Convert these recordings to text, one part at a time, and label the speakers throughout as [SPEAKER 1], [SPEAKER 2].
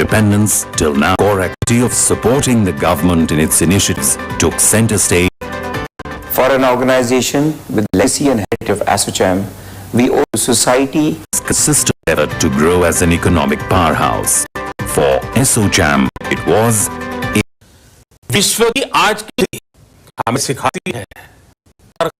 [SPEAKER 1] pre-independence till now, core activity of supporting the government in its initiatives took center stage.
[SPEAKER 2] For an organization with legacy and heritage of Assocham, we owe to society
[SPEAKER 1] consistent effort to grow as an economic powerhouse. For Assocham, it was
[SPEAKER 3] विश्व की आज की हमें सिखाती है और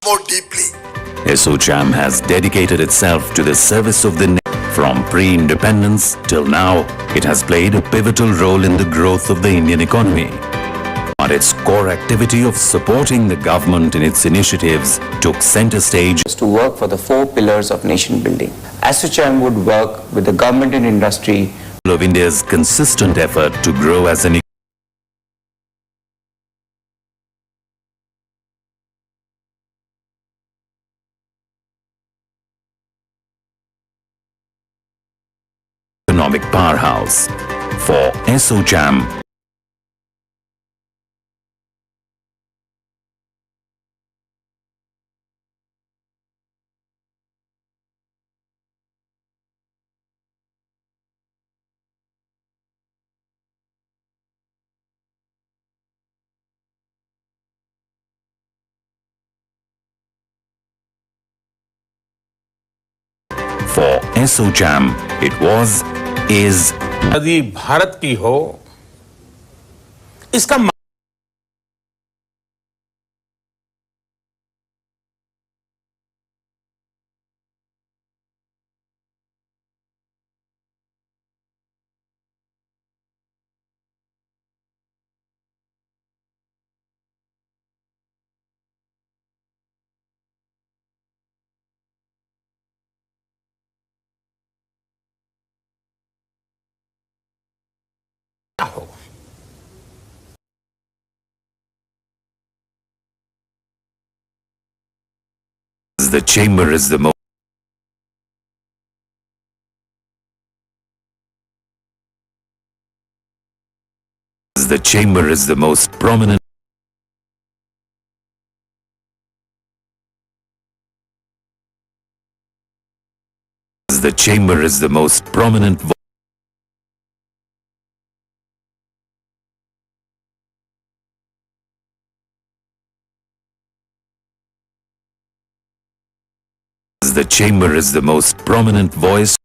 [SPEAKER 4] more deeply.
[SPEAKER 1] Assocham has dedicated itself to the service of the nation. From pre-independence till now, it has played a pivotal role in the growth of the Indian economy. But its core activity of supporting the government in its initiatives took center stage
[SPEAKER 2] to work for the 4 pillars of nation building. Assocham would work with the government and industry
[SPEAKER 1] of India's consistent effort to grow as an economic powerhouse. For Assocham, For Assocham, it was, is,
[SPEAKER 3] यदि भारत की हो, इसका क्या हो?
[SPEAKER 1] the chamber is the most the chamber is the most prominent the chamber is the most prominent the chamber is the most prominent voice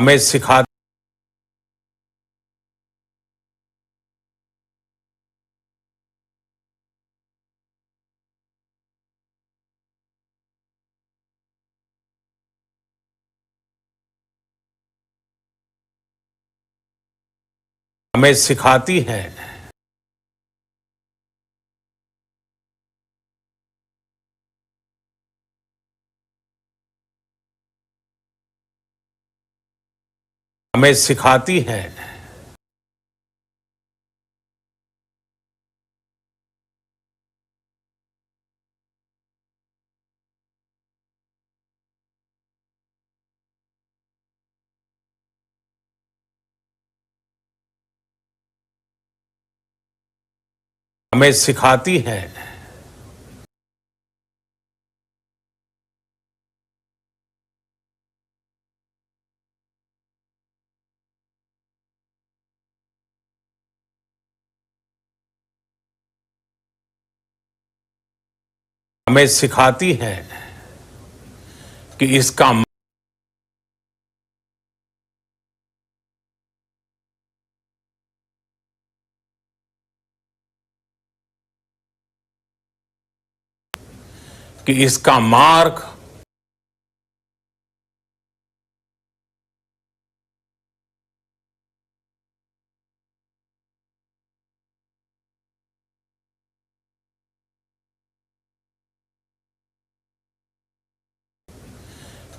[SPEAKER 3] हमें सिखा हमें सिखाती है हमें सिखाती है हमें सिखाती है हमें सिखाती है कि इसका मार्ग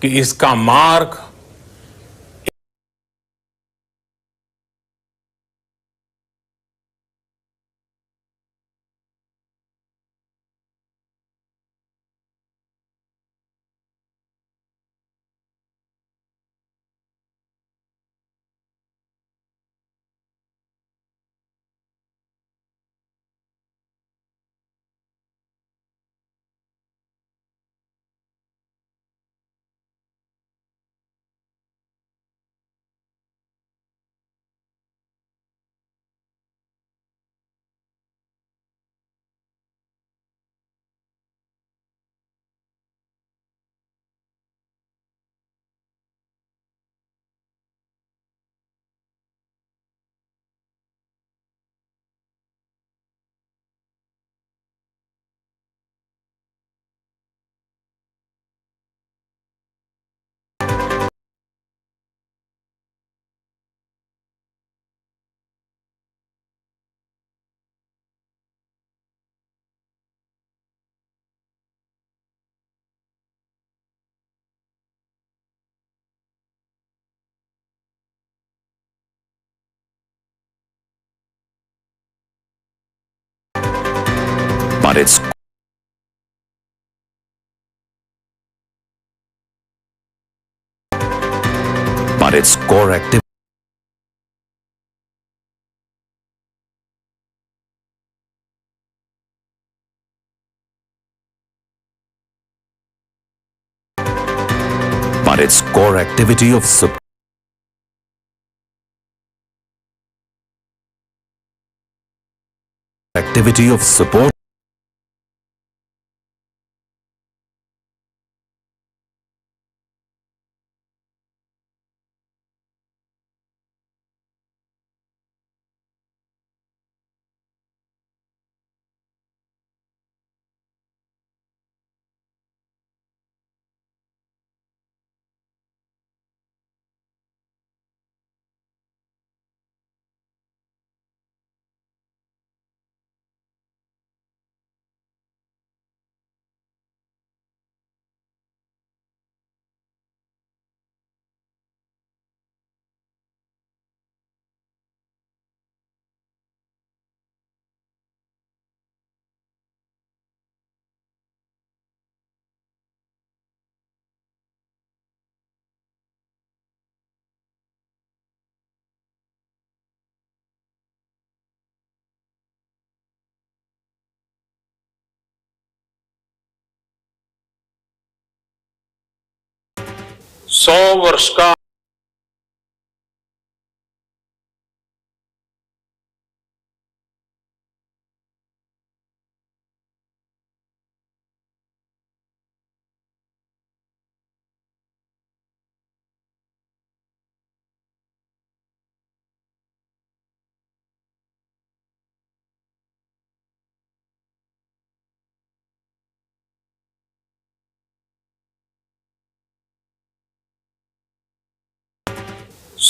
[SPEAKER 3] कि इसका मार्ग
[SPEAKER 1] but its core activity but its core activity of support
[SPEAKER 3] सौ वर्ष का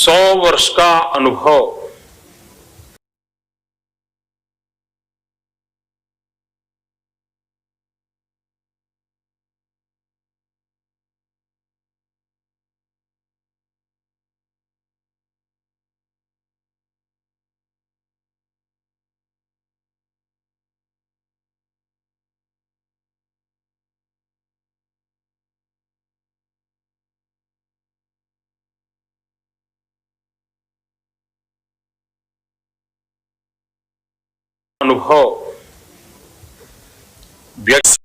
[SPEAKER 3] 100 वर्ष का अनुभव व्यक्त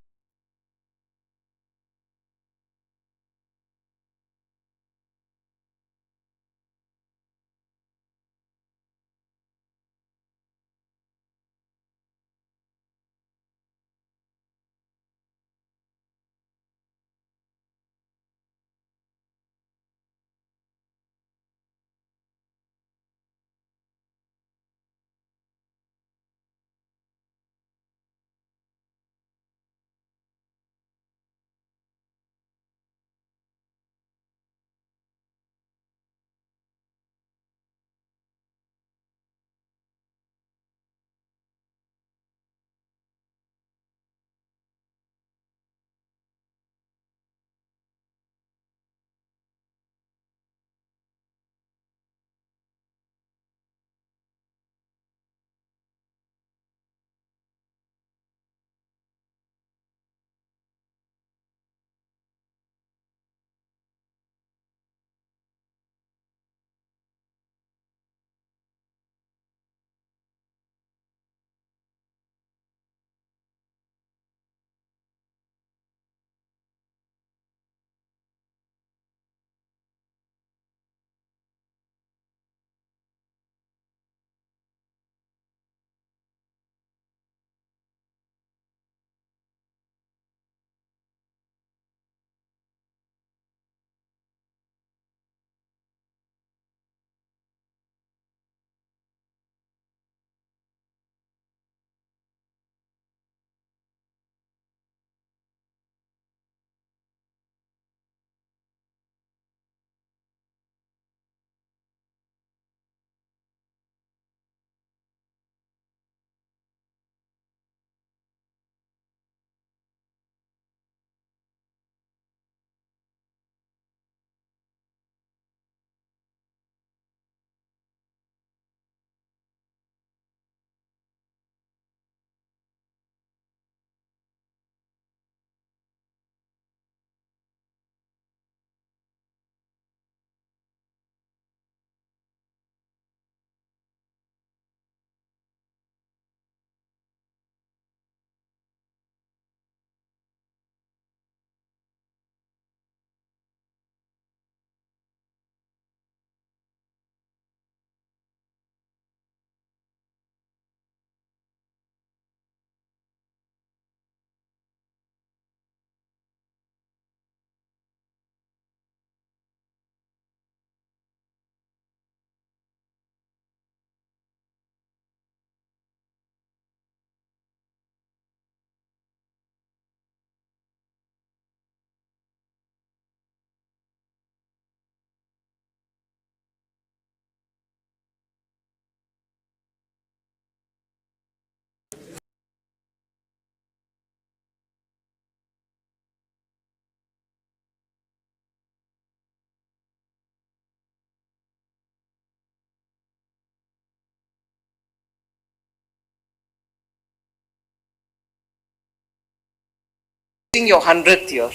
[SPEAKER 4] your 100th year,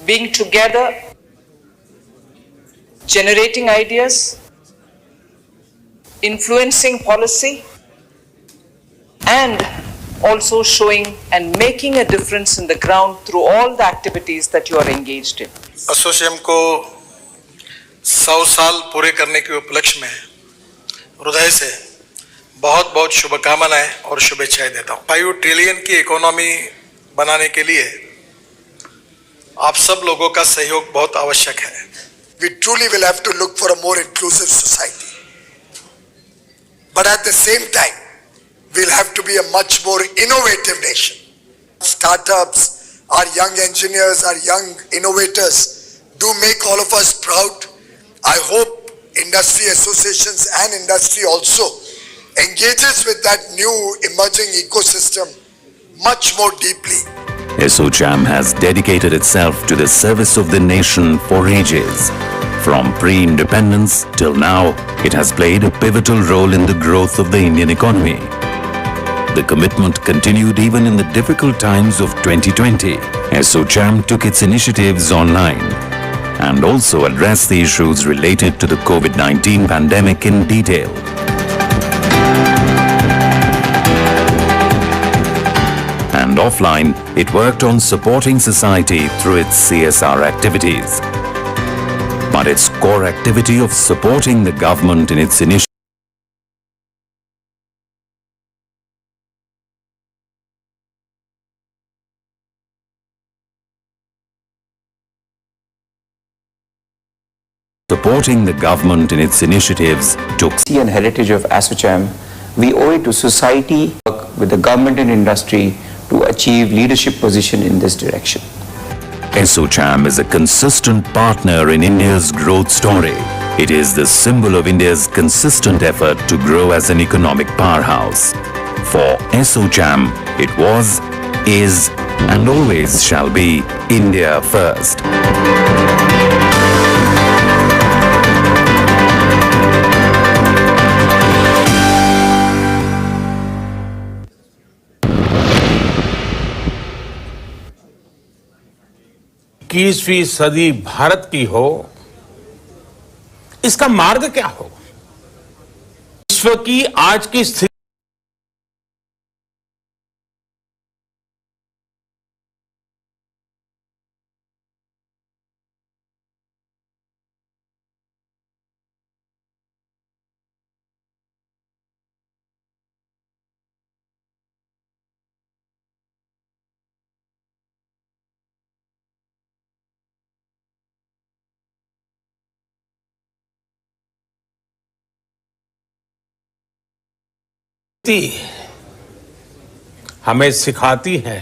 [SPEAKER 4] being together, generating ideas, influencing policy, and also showing and making a difference in the ground through all the activities that you are engaged in.
[SPEAKER 5] ASSOCHAM को 100 साल पूरे करने के उपलक्ष्य में हृदय से बहुत बहुत शुभकामनाएं और शुभेच्छाएं देता हूं। 5 ट्रिलियन की इकोनॉमी बनाने के लिए आप सब लोगों का सहयोग बहुत आवश्यक है।
[SPEAKER 6] We truly will have to look for a more inclusive society. But at the same time, we'll have to be a much more innovative nation. Startups, our young engineers, our young innovators do make all of us proud. I hope industry associations and industry also engages with that new emerging ecosystem much more deeply.
[SPEAKER 1] Assocham has dedicated itself to the service of the nation for ages. From pre-independence till now, it has played a pivotal role in the growth of the Indian economy. The commitment continued even in the difficult times of 2020. Assocham took its initiatives online and also addressed the issues related to the COVID-19 pandemic in detail. And offline, it worked on supporting society through its CSR activities. But its core activity of supporting the government in its initiatives took
[SPEAKER 2] Legacy and heritage of Assocham, we owe it to society, work with the government and industry to achieve leadership position in this direction.
[SPEAKER 1] Assocham is a consistent partner in India's growth story. It is the symbol of India's consistent effort to grow as an economic powerhouse. For Assocham, it was, is, and always shall be India first.
[SPEAKER 3] इक्कीसवीं सदी भारत की हो, इसका मार्ग क्या हो? विश्व की आज की स्थिति हमें सिखाती है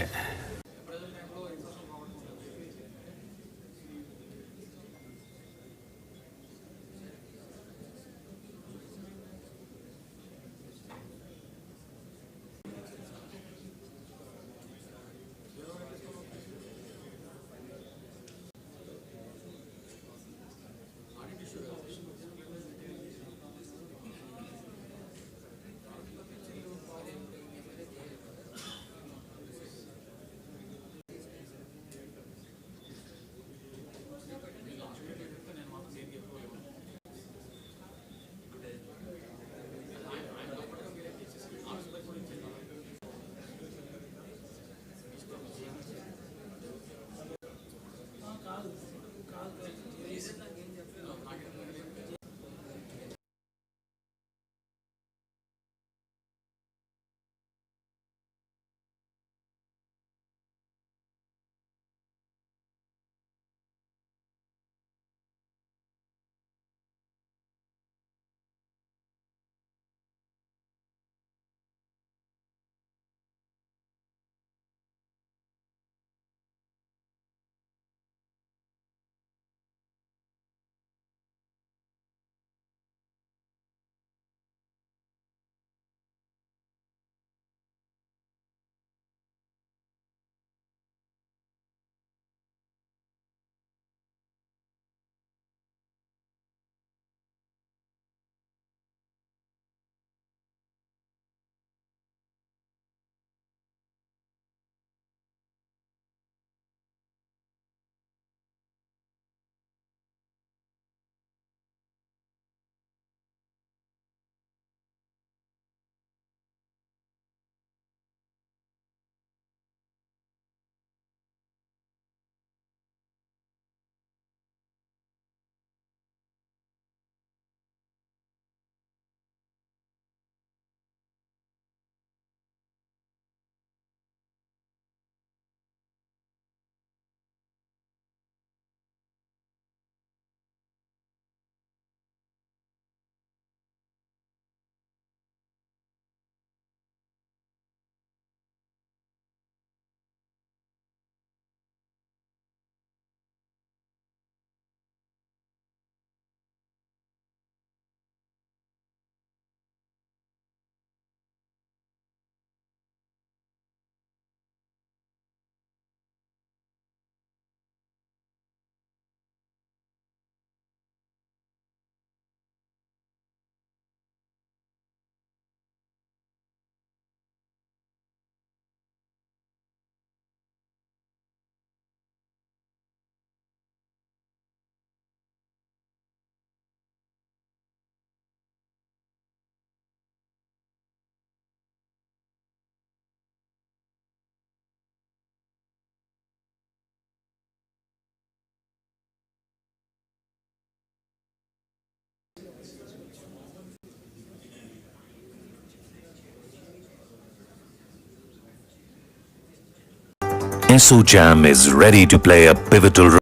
[SPEAKER 1] Assocham is ready to play a pivotal role.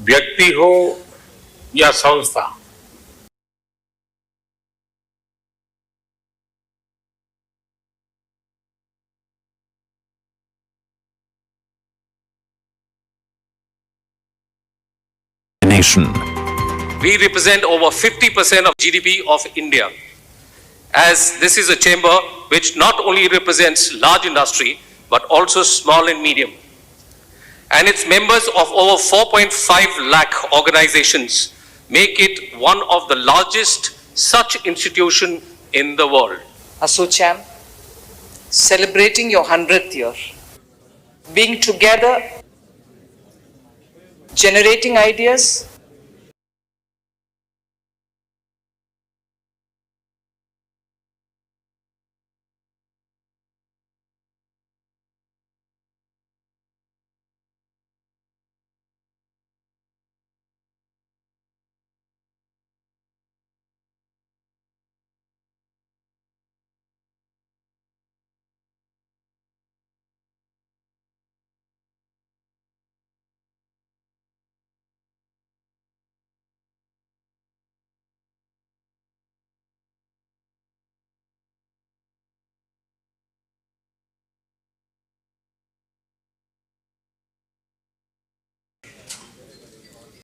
[SPEAKER 3] व्यक्ति हो या संस्था,
[SPEAKER 1] Nation.
[SPEAKER 7] We represent over 50% of GDP of India, as this is a chamber which not only represents large industry, but also small and medium. And its members of over 4.5 lakh organizations make it one of the largest such institution in the world.
[SPEAKER 4] Assocham, celebrating your 100th year, being together, generating ideas,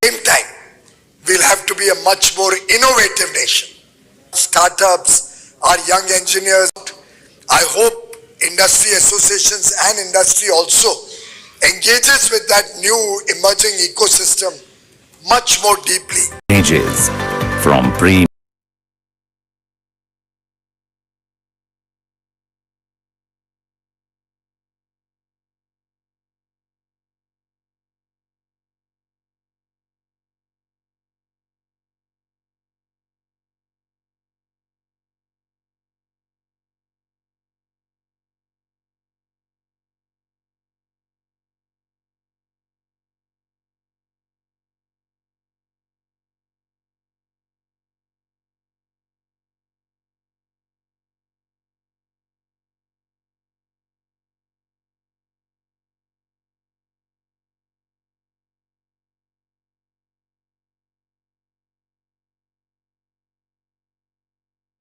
[SPEAKER 6] Same time, we'll have to be a much more innovative nation. Startups, our young engineers, I hope industry associations and industry also engages with that new emerging ecosystem much more deeply.
[SPEAKER 1] Ages from pre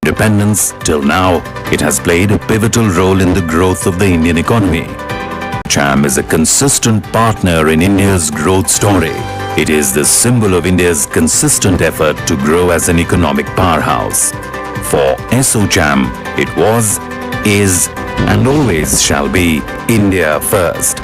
[SPEAKER 1] independence till now, it has played a pivotal role in the growth of the Indian economy. Assocham is a consistent partner in India's growth story. It is the symbol of India's consistent effort to grow as an economic powerhouse. For Assocham, it was, is, and always shall be India first.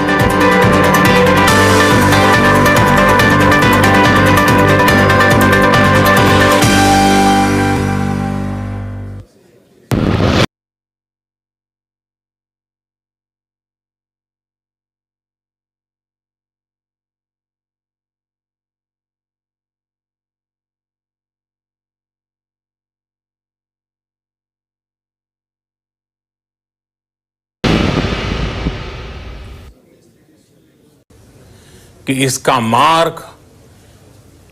[SPEAKER 3] कि इसका मार्ग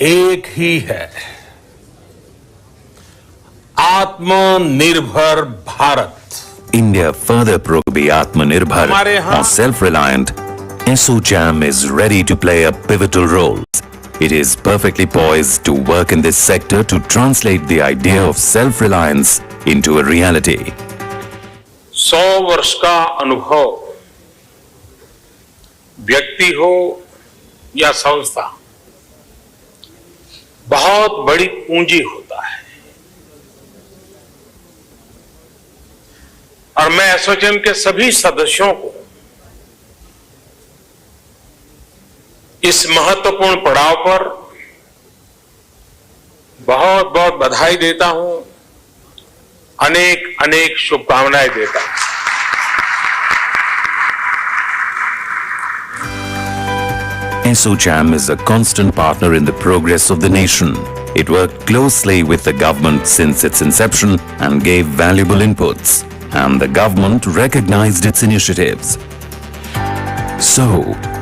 [SPEAKER 3] एक ही है, आत्मनिर्भर Bharat.
[SPEAKER 1] India further to be Atmanirbhar or self-reliant, Assocham is ready to play a pivotal role. It is perfectly poised to work in this sector to translate the idea of self-reliance into a reality.
[SPEAKER 3] 100 वर्ष का अनुभव, व्यक्ति हो या संस्था, बहुत बड़ी पूंजी होता है. और मैं एसोचैम के सभी सदस्यों को इस महत्वपूर्ण पड़ाव पर बहुत बहुत बधाई देता हूं, अनेक अनेक शुभकामनाएं देता हूं।
[SPEAKER 1] Assocham is a constant partner in the progress of the nation. It worked closely with the government since its inception and gave valuable inputs, and the government recognized its initiatives. So,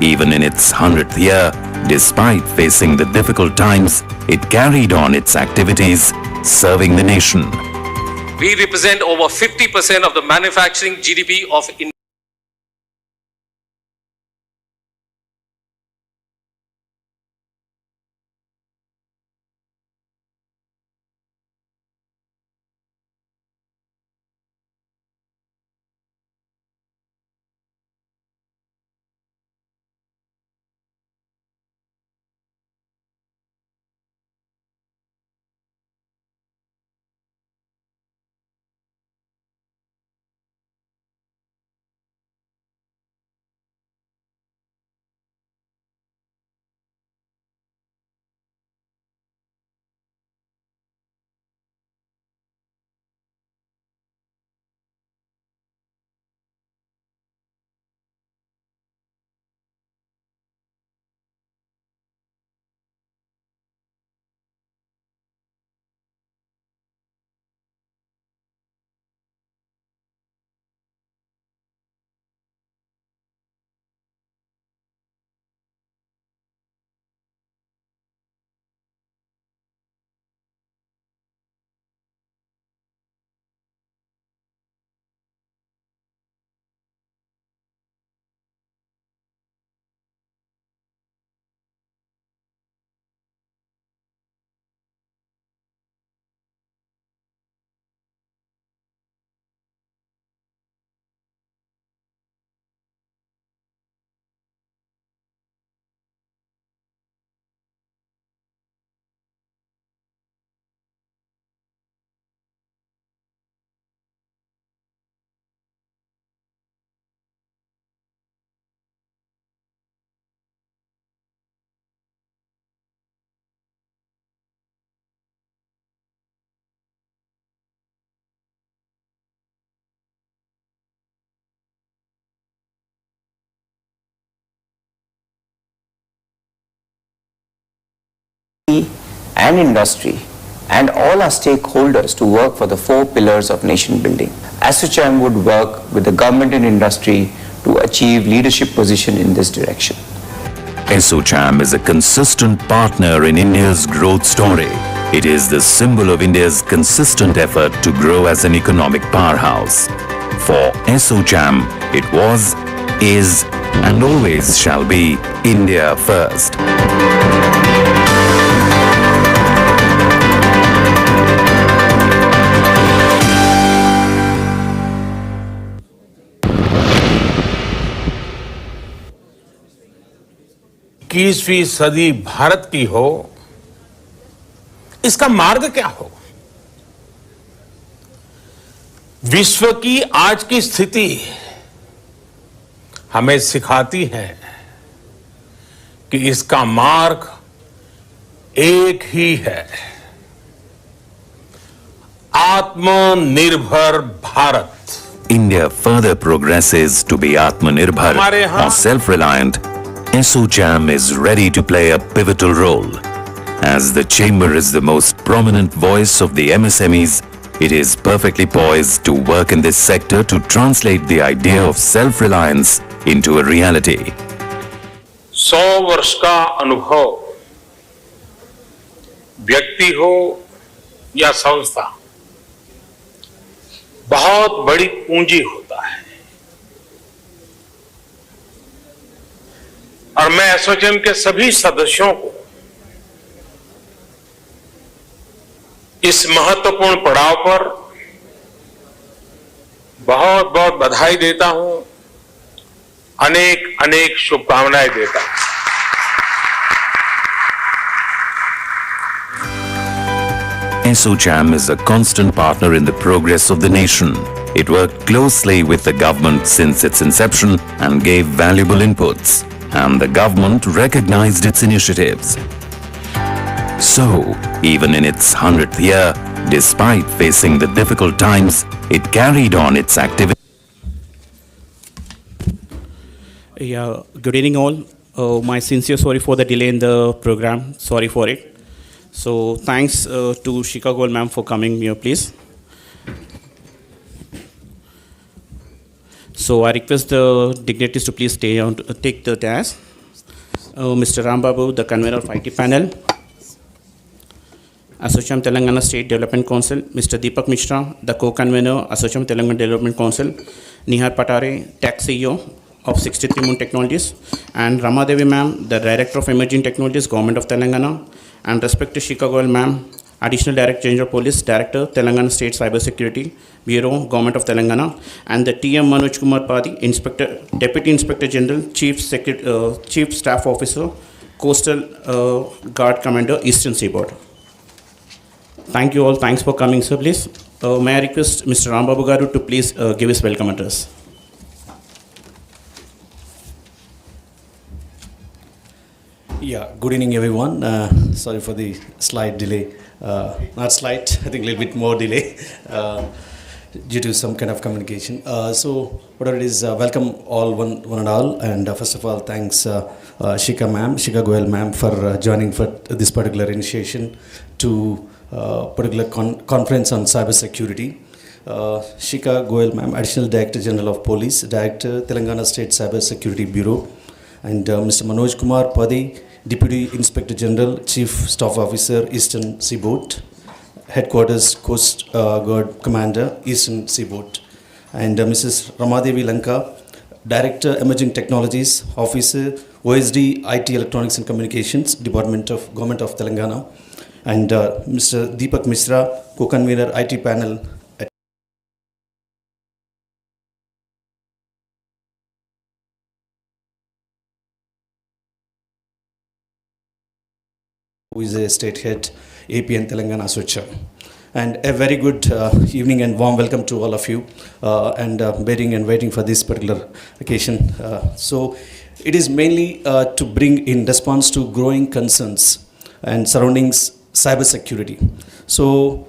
[SPEAKER 1] even in its 100th year, despite facing the difficult times, it carried on its activities, serving the nation.
[SPEAKER 7] We represent over 50% of the manufacturing GDP of India.
[SPEAKER 2] And industry and all our stakeholders to work for the 4 pillars of nation building. Assocham would work with the government and industry to achieve leadership position in this direction.
[SPEAKER 1] Assocham is a consistent partner in India's growth story. It is the symbol of India's consistent effort to grow as an economic powerhouse. For Assocham, it was, is, and always shall be India first.
[SPEAKER 3] इक्कीसवीं सदी भारत की हो, इसका मार्ग क्या हो? विश्व की आज की स्थिति हमें सिखाती है कि इसका मार्ग एक ही है, आत्मनिर्भर Bharat.
[SPEAKER 1] India further progresses to be Atmanirbhar or self-reliant. Assocham is ready to play a pivotal role. As the chamber is the most prominent voice of the MSMEs, it is perfectly poised to work in this sector to translate the idea of self-reliance into a reality.
[SPEAKER 3] 100 वर्ष का अनुभव व्यक्ति हो या संस्था बहुत बड़ी पूंजी होता है, और मैं एसोचैम के सभी सदस्यों को इस महत्वपूर्ण पड़ाव पर बहुत बहुत बधाई देता हूं, अनेक अनेक शुभकामनाएं देता हूं.
[SPEAKER 1] Assocham is a constant partner in the progress of the nation. It worked closely with the government since its inception and gave valuable inputs, and the government recognized its initiatives. So, even in its 100th year, Despite facing the difficult times, it carried on its activity.
[SPEAKER 8] Yeah, good evening all. My sincere sorry for the delay in the program. Sorry for it. So thanks to Chicago ma'am for coming here, please. So I request the dignitaries to please stay on, take the task. Mr. Rambabu, the convener of IT panel. Assocham Telangana State Development Council. Mr. Deepak Mishra, the co-convener, Assocham Telangana Development Council. Nihar Patare, Tech CEO of 63 Moon Technologies. And Ramadevi ma'am, the Director of Emerging Technologies, Government of Telangana. And respect to Chicago ma'am, Additional Director General Police, Director, Telangana State Cybersecurity Bureau, Government of Telangana, and the TM Manoj Kumar Padi, Inspector, Deputy Inspector General, Chief Staff Officer, Coastal Guard Commander, Eastern Seaboard. Thank you all. Thanks for coming, sir. Please, may I request Mr. Rambabu Garu to please give his welcome address.
[SPEAKER 9] Yeah, good evening everyone. Sorry for the slight delay. Not slight, I think a little bit more delay due to some kind of communication. So whatever it is, welcome all one and all. And first of all, thanks Shika Goel ma'am for joining for this particular initiation to particular conference on cybersecurity. Shika Goel ma'am, Additional Director General of Police, Director, Telangana State Cybersecurity Bureau, and Mr. Manoj Kumar Padi, Deputy Inspector General, Chief Staff Officer, Eastern Seaboard, Headquarters, Coast Guard Commander, Eastern Seaboard, and Mrs. Ramadevi Lanka, Director, Emerging Technologies, Officer, OSD, IT, Electronics and Communications, Department of Government of Telangana, and Mr. Deepak Mishra, Co-Convener, IT Panel, who is a state head, AP and Telangana Assocham. And a very good evening and warm welcome to all of you and waiting and waiting for this particular occasion. So it is mainly to bring in response to growing concerns and surroundings cybersecurity. So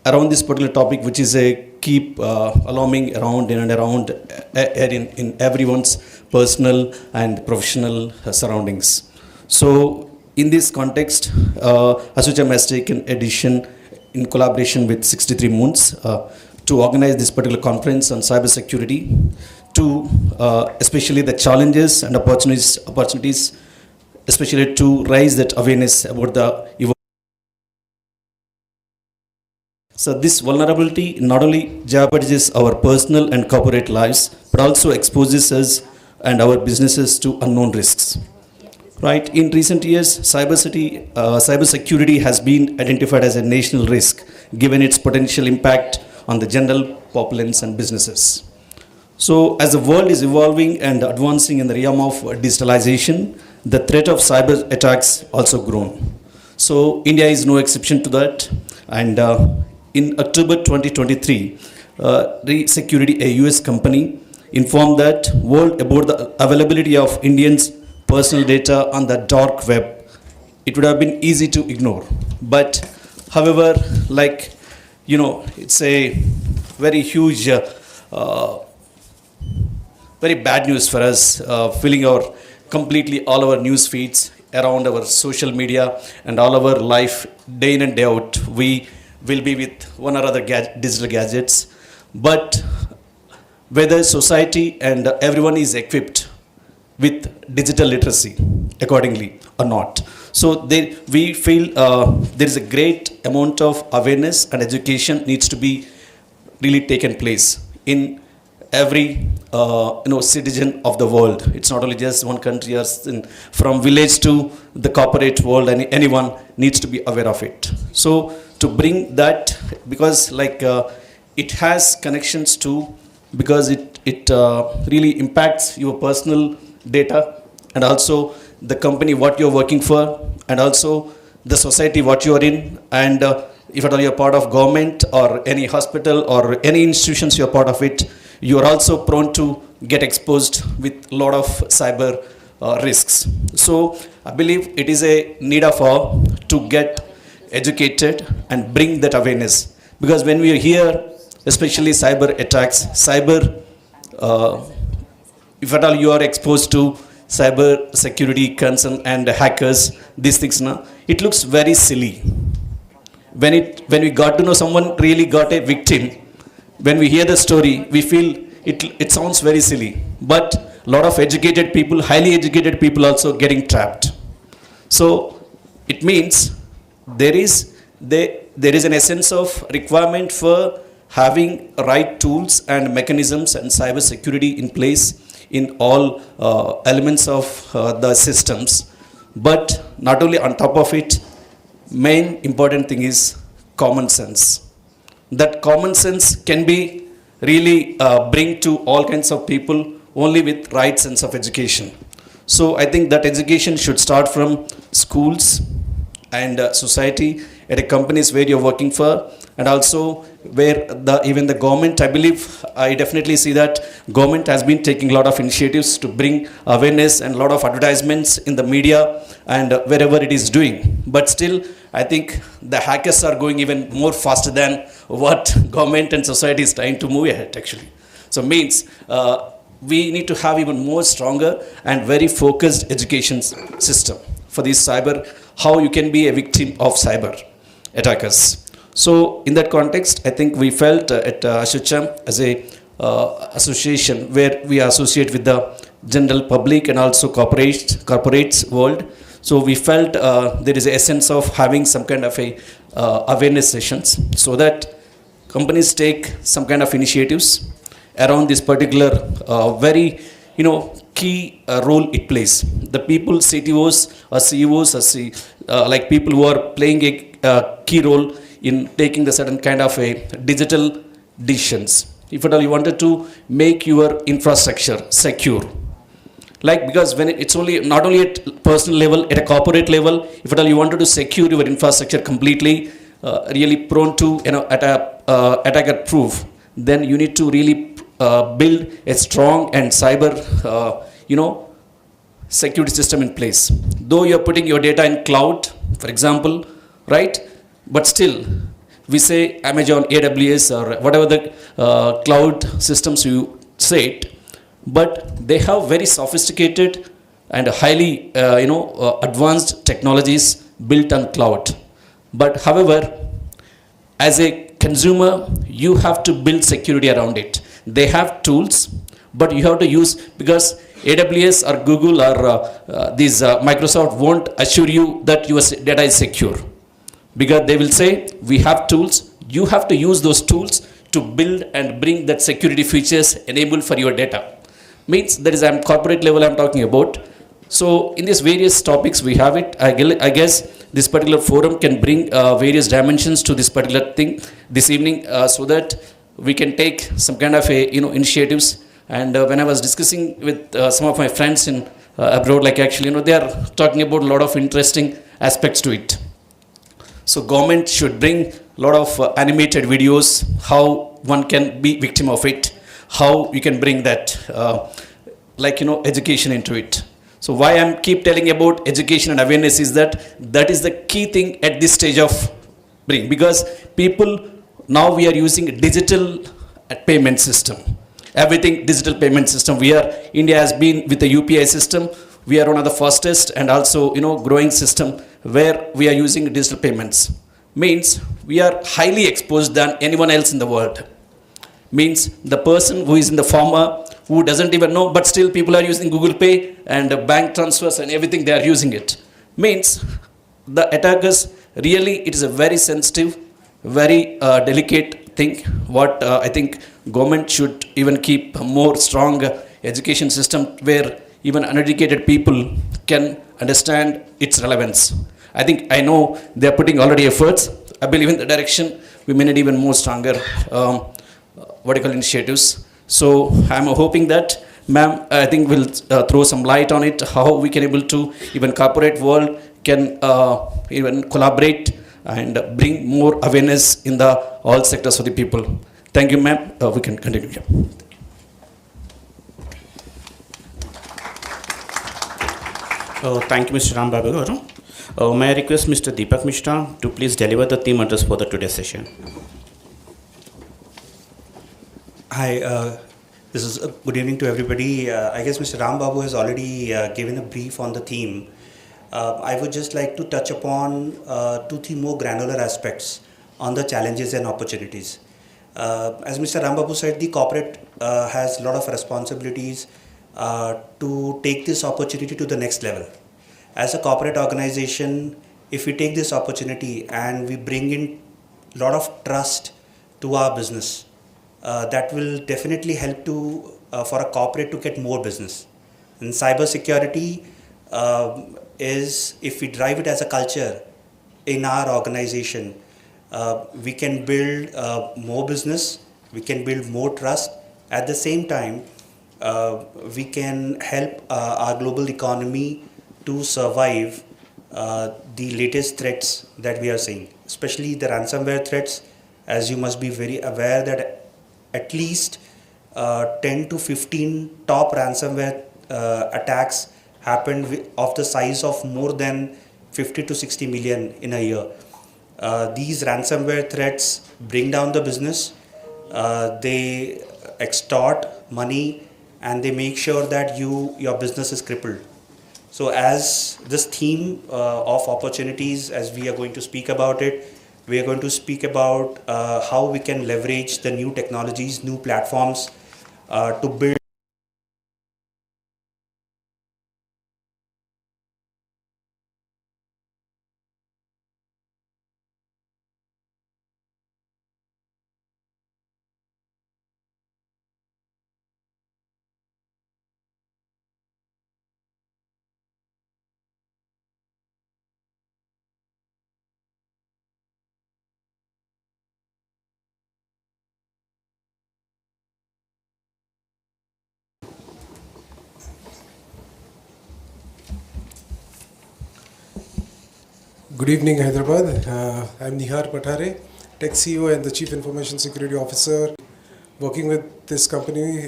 [SPEAKER 9] around this particular topic, which is a keep alarming around and around in everyone's personal and professional surroundings. So in this context, Assocham has taken a decision in collaboration with 63 Moons to organize this particular conference on cybersecurity to especially the challenges and opportunities, especially to raise that awareness about the So this vulnerability not only jeopardizes our personal and corporate lives, but also exposes us and our businesses to unknown risks. Right. In recent years, cybersecurity has been identified as a national risk, given its potential impact on the general populace and businesses. So, as the world is evolving and advancing in the realm of digitalization, the threat of cyber attacks also grown. So, India is no exception to that. And in October 2023, Security, a US company, informed that world about the availability of Indians' personal data on the dark web. It would have been easy to ignore. But however, like, it's a very huge, very bad news for us, filling our completely all our news feeds around our social media and all our life day in and day out. We will be with one or other digital gadgets. But whether society and everyone is equipped with digital literacy accordingly or not. So we feel there is a great amount of awareness and education needs to be really taken place in every citizen of the world. It's not only just one country, or from village to the corporate world, and anyone needs to be aware of it. So to bring that, because it has connections to, because it really impacts your personal data and also the company what you're working for and also the society what you are in, and if at all you're part of government or any hospital or any institutions you're part of it, you are also prone to get exposed with a lot of cyber risks. So I believe it is a need of all to get educated and bring that awareness. Because when we hear, especially cyber attacks, if at all you are exposed to cyber security concern and hackers, these things now, it looks very silly. When we got to know someone really got a victim, when we hear the story, we feel it sounds very silly. But a lot of educated people, highly educated people also getting trapped. So it means there is an essence of requirement for having right tools and mechanisms and cyber security in place in all elements of the systems. But not only on top of it, main important thing is common sense. That common sense can be really bring to all kinds of people only with right sense of education. So I think that education should start from schools and society, at a companies where you're working for, and also where even the government, I believe, I definitely see that government has been taking a lot of initiatives to bring awareness and a lot of advertisements in the media and wherever it is doing. But still, I think the hackers are going even more faster than what government and society is trying to move ahead, actually. So means we need to have even more stronger and very focused education system for this cyber, how you can be a victim of cyber attackers. So in that context, I think we felt at Assocham as a association where we associate with the general public and also corporates world. So we felt there is an essence of having some kind of a awareness sessions so that companies take some kind of initiatives around this particular very key role it plays. The people, CTOs or CEOs or like people who are playing a key role in taking the certain kind of a digital decisions. If at all you wanted to make your infrastructure secure, like because when it's only not only at personal level, at a corporate level, if at all you wanted to secure your infrastructure completely, really prone to attacker proof, then you need to really build a strong and cyber security system in place. Though you're putting your data in cloud, for example, right? But still, we say Amazon, AWS, or whatever the cloud systems you say it, but they have very sophisticated and highly advanced technologies built on cloud. But however, as a consumer, you have to build security around it. They have tools, but you have to use, because AWS or Google or Microsoft won't assure you that your data is secure. Because they will say, we have tools, you have to use those tools to build and bring that security features enabled for your data. Means that is corporate level I'm talking about. So in these various topics we have it. I guess this particular forum can bring various dimensions to this particular thing this evening so that we can take some kind of initiatives. And when I was discussing with some of my friends in abroad, like actually, they are talking about a lot of interesting aspects to it. So government should bring a lot of animated videos, how one can be victim of it, how you can bring that, education into it. So why I'm keep telling about education and awareness is that is the key thing at this stage of bring, because people now we are using digital payment system, everything digital payment system. India has been with the UPI system. We are one of the fastest and also growing system where we are using digital payments. Means we are highly exposed than anyone else in the world. Means the person who is in the farmer, who doesn't even know, but still people are using Google Pay and bank transfers and everything, they are using it. Means the attackers, really it is a very sensitive, very delicate thing. What I think government should even keep a more strong education system where even uneducated people can understand its relevance. I know they are putting already efforts. I believe in the direction we may need even more stronger initiatives. So I'm hoping that ma'am, I think will throw some light on it, how we can able to even corporate world can even collaborate and bring more awareness in the all sectors of the people. Thank you, ma'am. We can continue here.
[SPEAKER 8] Thank you, Mr. Rambabu garu. May I request Mr. Deepak Mishra to please deliver the theme address for the today's session.
[SPEAKER 10] Hi, this is good evening to everybody. I guess Mr. Ram Babu has already given a brief on the theme. I would just like to touch upon 2-3 more granular aspects on the challenges and opportunities. As Mr. Ram Babu said, the corporate has a lot of responsibilities to take this opportunity to the next level. As a corporate organization, if we take this opportunity and we bring in a lot of trust to our business, that will definitely help to for a corporate to get more business. And cybersecurity is, if we drive it as a culture in our organization, we can build more business, we can build more trust. At the same time, we can help our global economy to survive the latest threats that we are seeing, especially the ransomware threats. As you must be very aware that at least 10 to 15 top ransomware attacks happened of the size of more than 50 to 60 million in a year. These ransomware threats bring down the business, they extort money, and they make sure that your business is crippled. So as this theme of opportunities, as we are going to speak about it, we are going to speak about how we can leverage the new technologies, new platforms to build
[SPEAKER 11] Good evening, Hyderabad. I'm Nihar Patare, Tech CEO and the Chief Information Security Officer, working with this company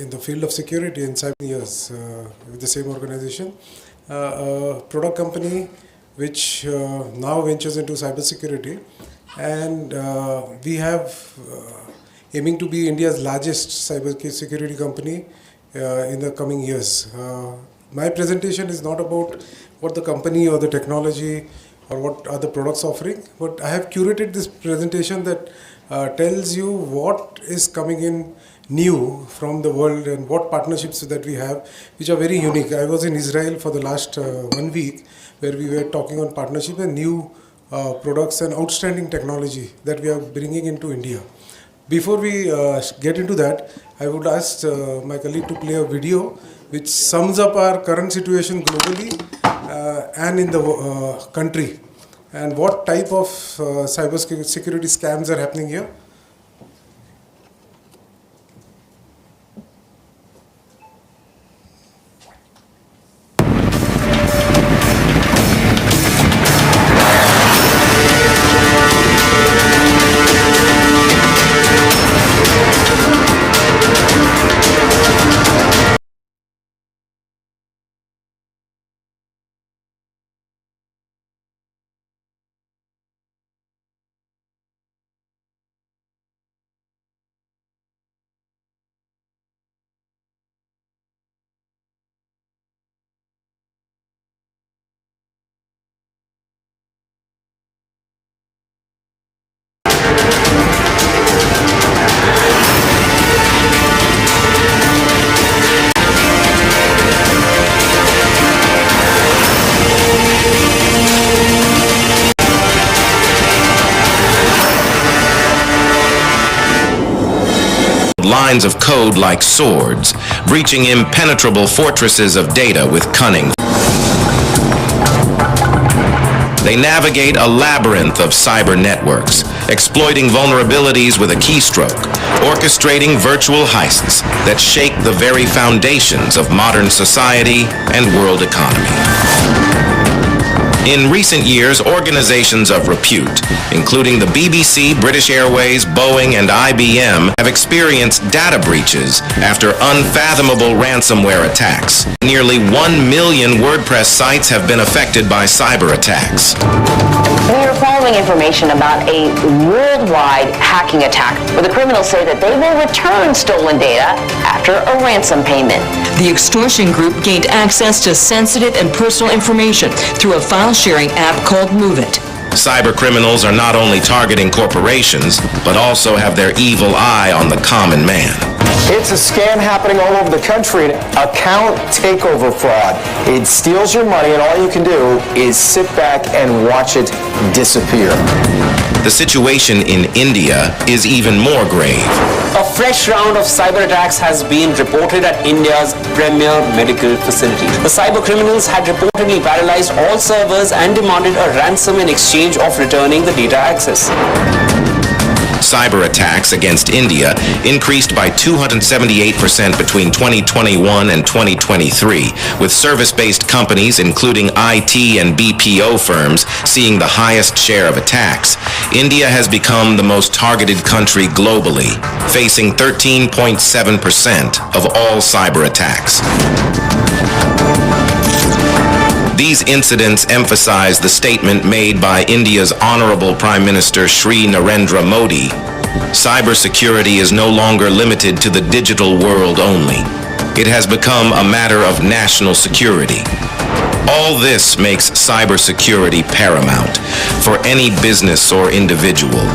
[SPEAKER 11] in the field of security in 7 years with the same organization. A product company which now ventures into cybersecurity, and we have aiming to be India's largest cybersecurity company in the coming years. My presentation is not about what the company or the technology or what are the products offering, but I have curated this presentation that tells you what is coming in new from the world and what partnerships that we have, which are very unique. I was in Israel for the last 1 week, where we were talking on partnership and new products and outstanding technology that we are bringing into India. Before we get into that, I would ask my colleague to play a video which sums up our current situation globally and in the country, and what type of cybersecurity scams are happening here.
[SPEAKER 12] Lines of code like swords, breaching impenetrable fortresses of data with cunning. They navigate a labyrinth of cyber networks, exploiting vulnerabilities with a keystroke, orchestrating virtual heists that shake the very foundations of modern society and world economy. In recent years, organizations of repute, including the BBC, British Airways, Boeing, and IBM, have experienced data breaches after unfathomable ransomware attacks. Nearly 1 million WordPress sites have been affected by cyber attacks.
[SPEAKER 13] We are following information about a worldwide hacking attack where the criminals say that they will return stolen data after a ransom payment.
[SPEAKER 14] The extortion group gained access to sensitive and personal information through a file-sharing app called Move It.
[SPEAKER 12] Cyber criminals are not only targeting corporations, but also have their evil eye on the common man.
[SPEAKER 15] It's a scam happening all over the country, an account takeover fraud. It steals your money and all you can do is sit back and watch it disappear.
[SPEAKER 12] The situation in India is even more grave.
[SPEAKER 16] A fresh round of cyber attacks has been reported at India's premier medical facility. The cyber criminals had reportedly paralyzed all servers and demanded a ransom in exchange of returning the data access.
[SPEAKER 12] Cyber attacks against India increased by 278% between 2021 and 2023, with service-based companies, including IT and BPO firms, seeing the highest share of attacks. India has become the most targeted country globally, facing 13.7% of all cyber attacks. These incidents emphasize the statement made by India's Honorable Prime Minister Shri Narendra Modi. Cybersecurity is no longer limited to the digital world only. It has become a matter of national security. All this makes cybersecurity paramount for any business or individual.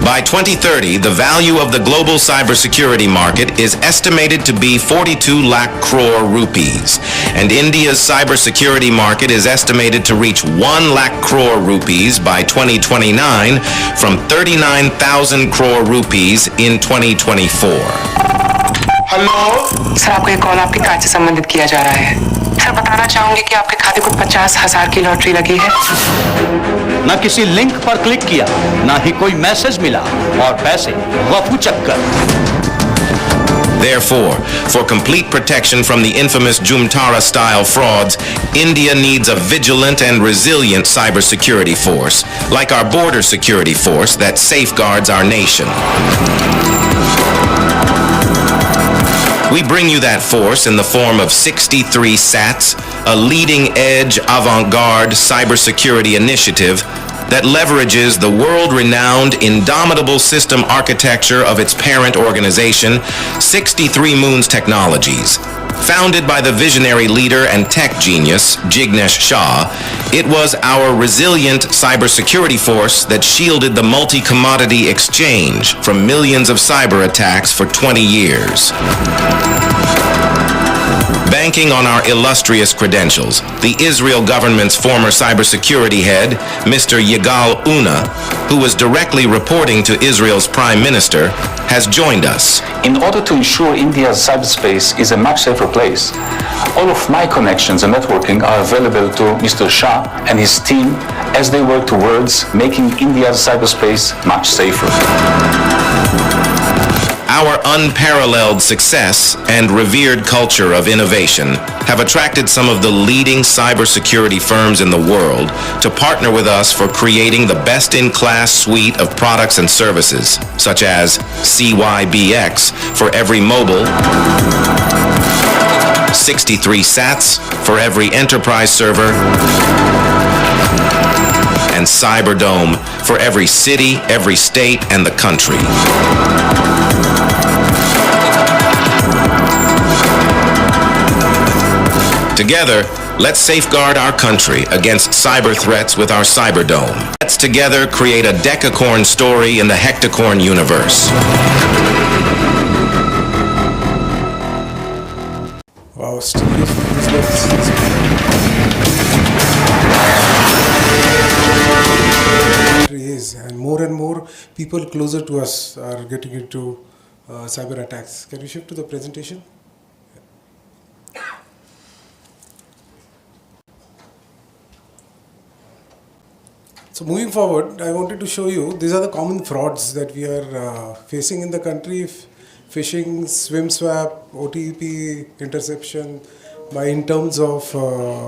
[SPEAKER 12] By 2030, the value of the global cybersecurity market is estimated to be 42 lakh crore rupees, and India's cybersecurity market is estimated to reach 1 lakh crore rupees by 2029 from 39,000 crore rupees in 2024.
[SPEAKER 17] Hello sir, आपको एक call आपके card से संबंधित किया जा रहा है। Sir, बताना चाहूंगी कि आपके खाते को 50,000 की लॉटरी लगी है।
[SPEAKER 18] ना किसी लिंक पर क्लिक किया, ना ही कोई मैसेज मिला और पैसे रफू चक्कर।
[SPEAKER 12] Therefore, for complete protection from the infamous Jumtara-style frauds, India needs a vigilant and resilient cybersecurity force, like our border security force that safeguards our nation. We bring you that force in the form of 63 SATs, a leading-edge, avant-garde cybersecurity initiative that leverages the world-renowned indomitable system architecture of its parent organization, 63 Moons Technologies. Founded by the visionary leader and tech genius, Jignesh Shah, it was our resilient cybersecurity force that shielded the multi-commodity exchange from millions of cyber attacks for 20 years. Banking on our illustrious credentials, the Israel government's former cybersecurity head, Mr. Yigal Una, who was directly reporting to Israel's prime minister, has joined us.
[SPEAKER 19] In order to ensure India's cyberspace is a much safer place, all of my connections and networking are available to Mr. Shah and his team as they work towards making India's cyberspace much safer.
[SPEAKER 12] Our unparalleled success and revered culture of innovation have attracted some of the leading cybersecurity firms in the world to partner with us for creating the best-in-class suite of products and services, such as CYBX for every mobile, 63 SATs for every enterprise server, and Cyberdome for every city, every state, and the country. Together, let's safeguard our country against cyber threats with our Cyberdome. Let's together create a decacorn story in the hectacorn universe.
[SPEAKER 11] Wow, Steve, and more people closer to us are getting into cyber attacks. Can we shift to the presentation? So moving forward, I wanted to show you, these are the common frauds that we are facing in the country. Phishing, swim swap, OTP interception, in terms of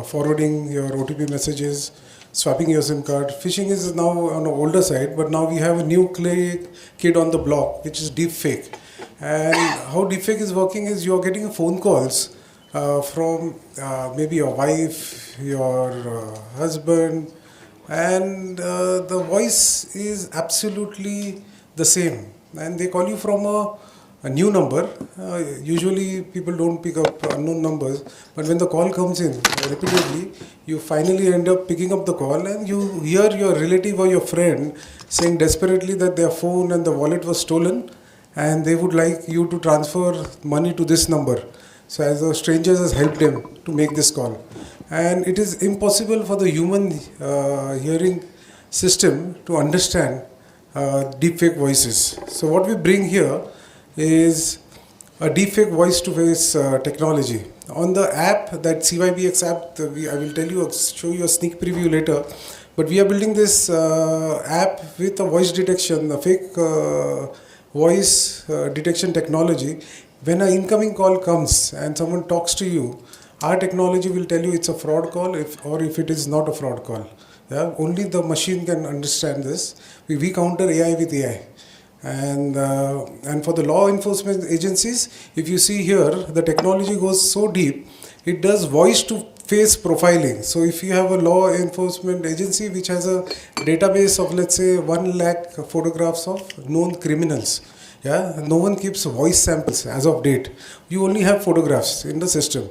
[SPEAKER 11] forwarding your OTP messages swapping your SIM card. Phishing is now on the older side, but now we have a new kid on the block, which is deepfake. And how deepfake is working is you are getting phone calls from maybe your wife, your husband, and the voice is absolutely the same. And they call you from a new number. Usually people don't pick up unknown numbers, but when the call comes in repeatedly, you finally end up picking up the call and you hear your relative or your friend saying desperately that their phone and the wallet was stolen and they would like you to transfer money to this number. So as a stranger has helped them to make this call. And it is impossible for the human hearing system to understand deepfake voices. So what we bring here is a deepfake voice-to-face technology. On the app, that CYBX app, I will show you a sneak preview later, but we are building this app with a voice detection, a fake voice detection technology. When an incoming call comes and someone talks to you, our technology will tell you it's a fraud call or if it is not a fraud call. Yeah? Only the machine can understand this. We counter AI with AI. And for the law enforcement agencies, if you see here, the technology goes so deep, it does voice-to-face profiling. So if you have a law enforcement agency which has a database of, let's say, 1 lakh photographs of known criminals, yeah, no one keeps voice samples as of date. You only have photographs in the system.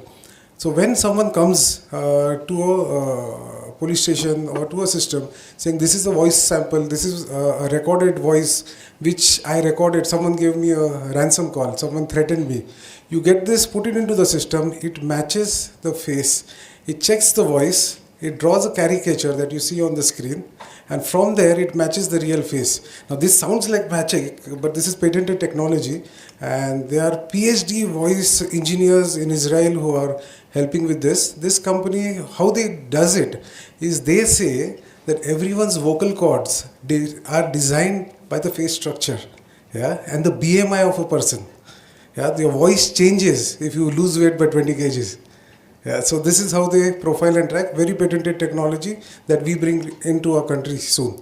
[SPEAKER 11] So when someone comes to a police station or to a system saying this is a voice sample, this is a recorded voice which I recorded, someone gave me a ransom call, someone threatened me. You get this, put it into the system, it matches the face, it checks the voice, it draws a caricature that you see on the screen, and from there it matches the real face. Now this sounds like magic, but this is patented technology, and there are PhD voice engineers in Israel who are helping with this. This company, how they does it is they say that everyone's vocal cords are designed by the face structure, yeah, and the BMI of a person. Yeah, your voice changes if you lose weight by 20 kgs. Yeah, so this is how they profile and track. Very patented technology that we bring into our country soon.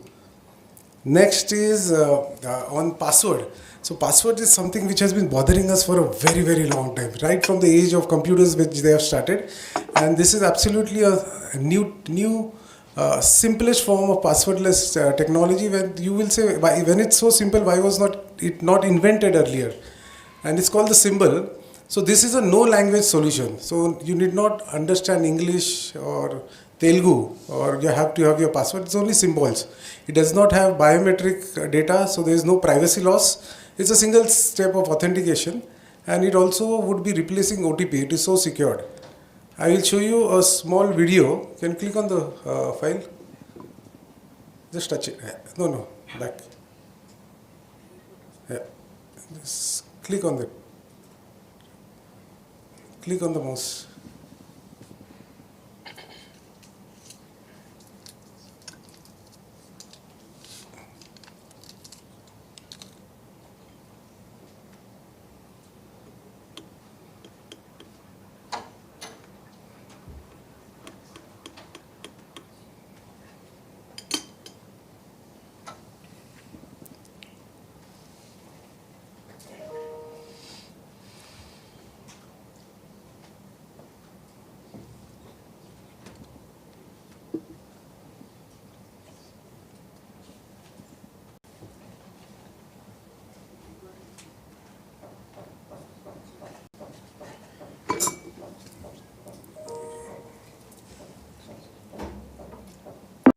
[SPEAKER 11] Next is on password. So password is something which has been bothering us for a very, very long time, right from the age of computers which they have started. And this is absolutely a new simplest form of passwordless technology. When you will say, when it's so simple, why was it not invented earlier? And it's called the symbol. So this is a no language solution. So you need not understand English or Telugu or you have to have your password. It's only symbols. It does not have biometric data, so there is no privacy loss. It's a single step of authentication, and it also would be replacing OTP. It is so secured. I will show you a small video. Can you click on the file? Just touch it. No, back. Yeah. Just click on that. Click on the mouse.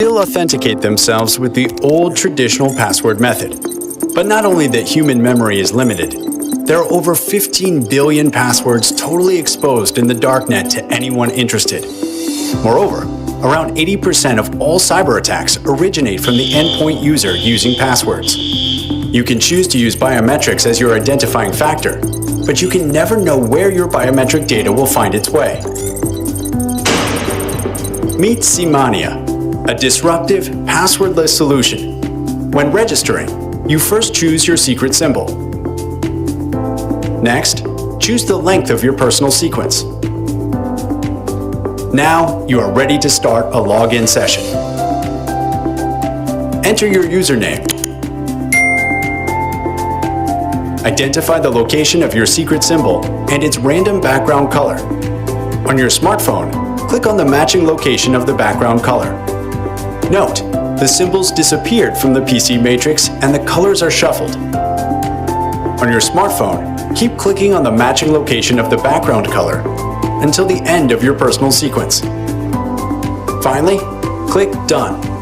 [SPEAKER 20] Still authenticate themselves with the old traditional password method. But not only that human memory is limited, there are over 15 billion passwords totally exposed in the darknet to anyone interested. Moreover, around 80% of all cyber attacks originate from the endpoint user using passwords. You can choose to use biometrics as your identifying factor, but you can never know where your biometric data will find its way. Meet Cmania, a disruptive, passwordless solution. When registering, you first choose your secret symbol. Next, choose the length of your personal sequence. Now, you are ready to start a login session. Enter your username. Identify the location of your secret symbol and its random background color. On your smartphone, click on the matching location of the background color. Note, the symbols disappeared from the PC matrix and the colors are shuffled. On your smartphone, keep clicking on the matching location of the background color until the end of your personal sequence. Finally, click Done.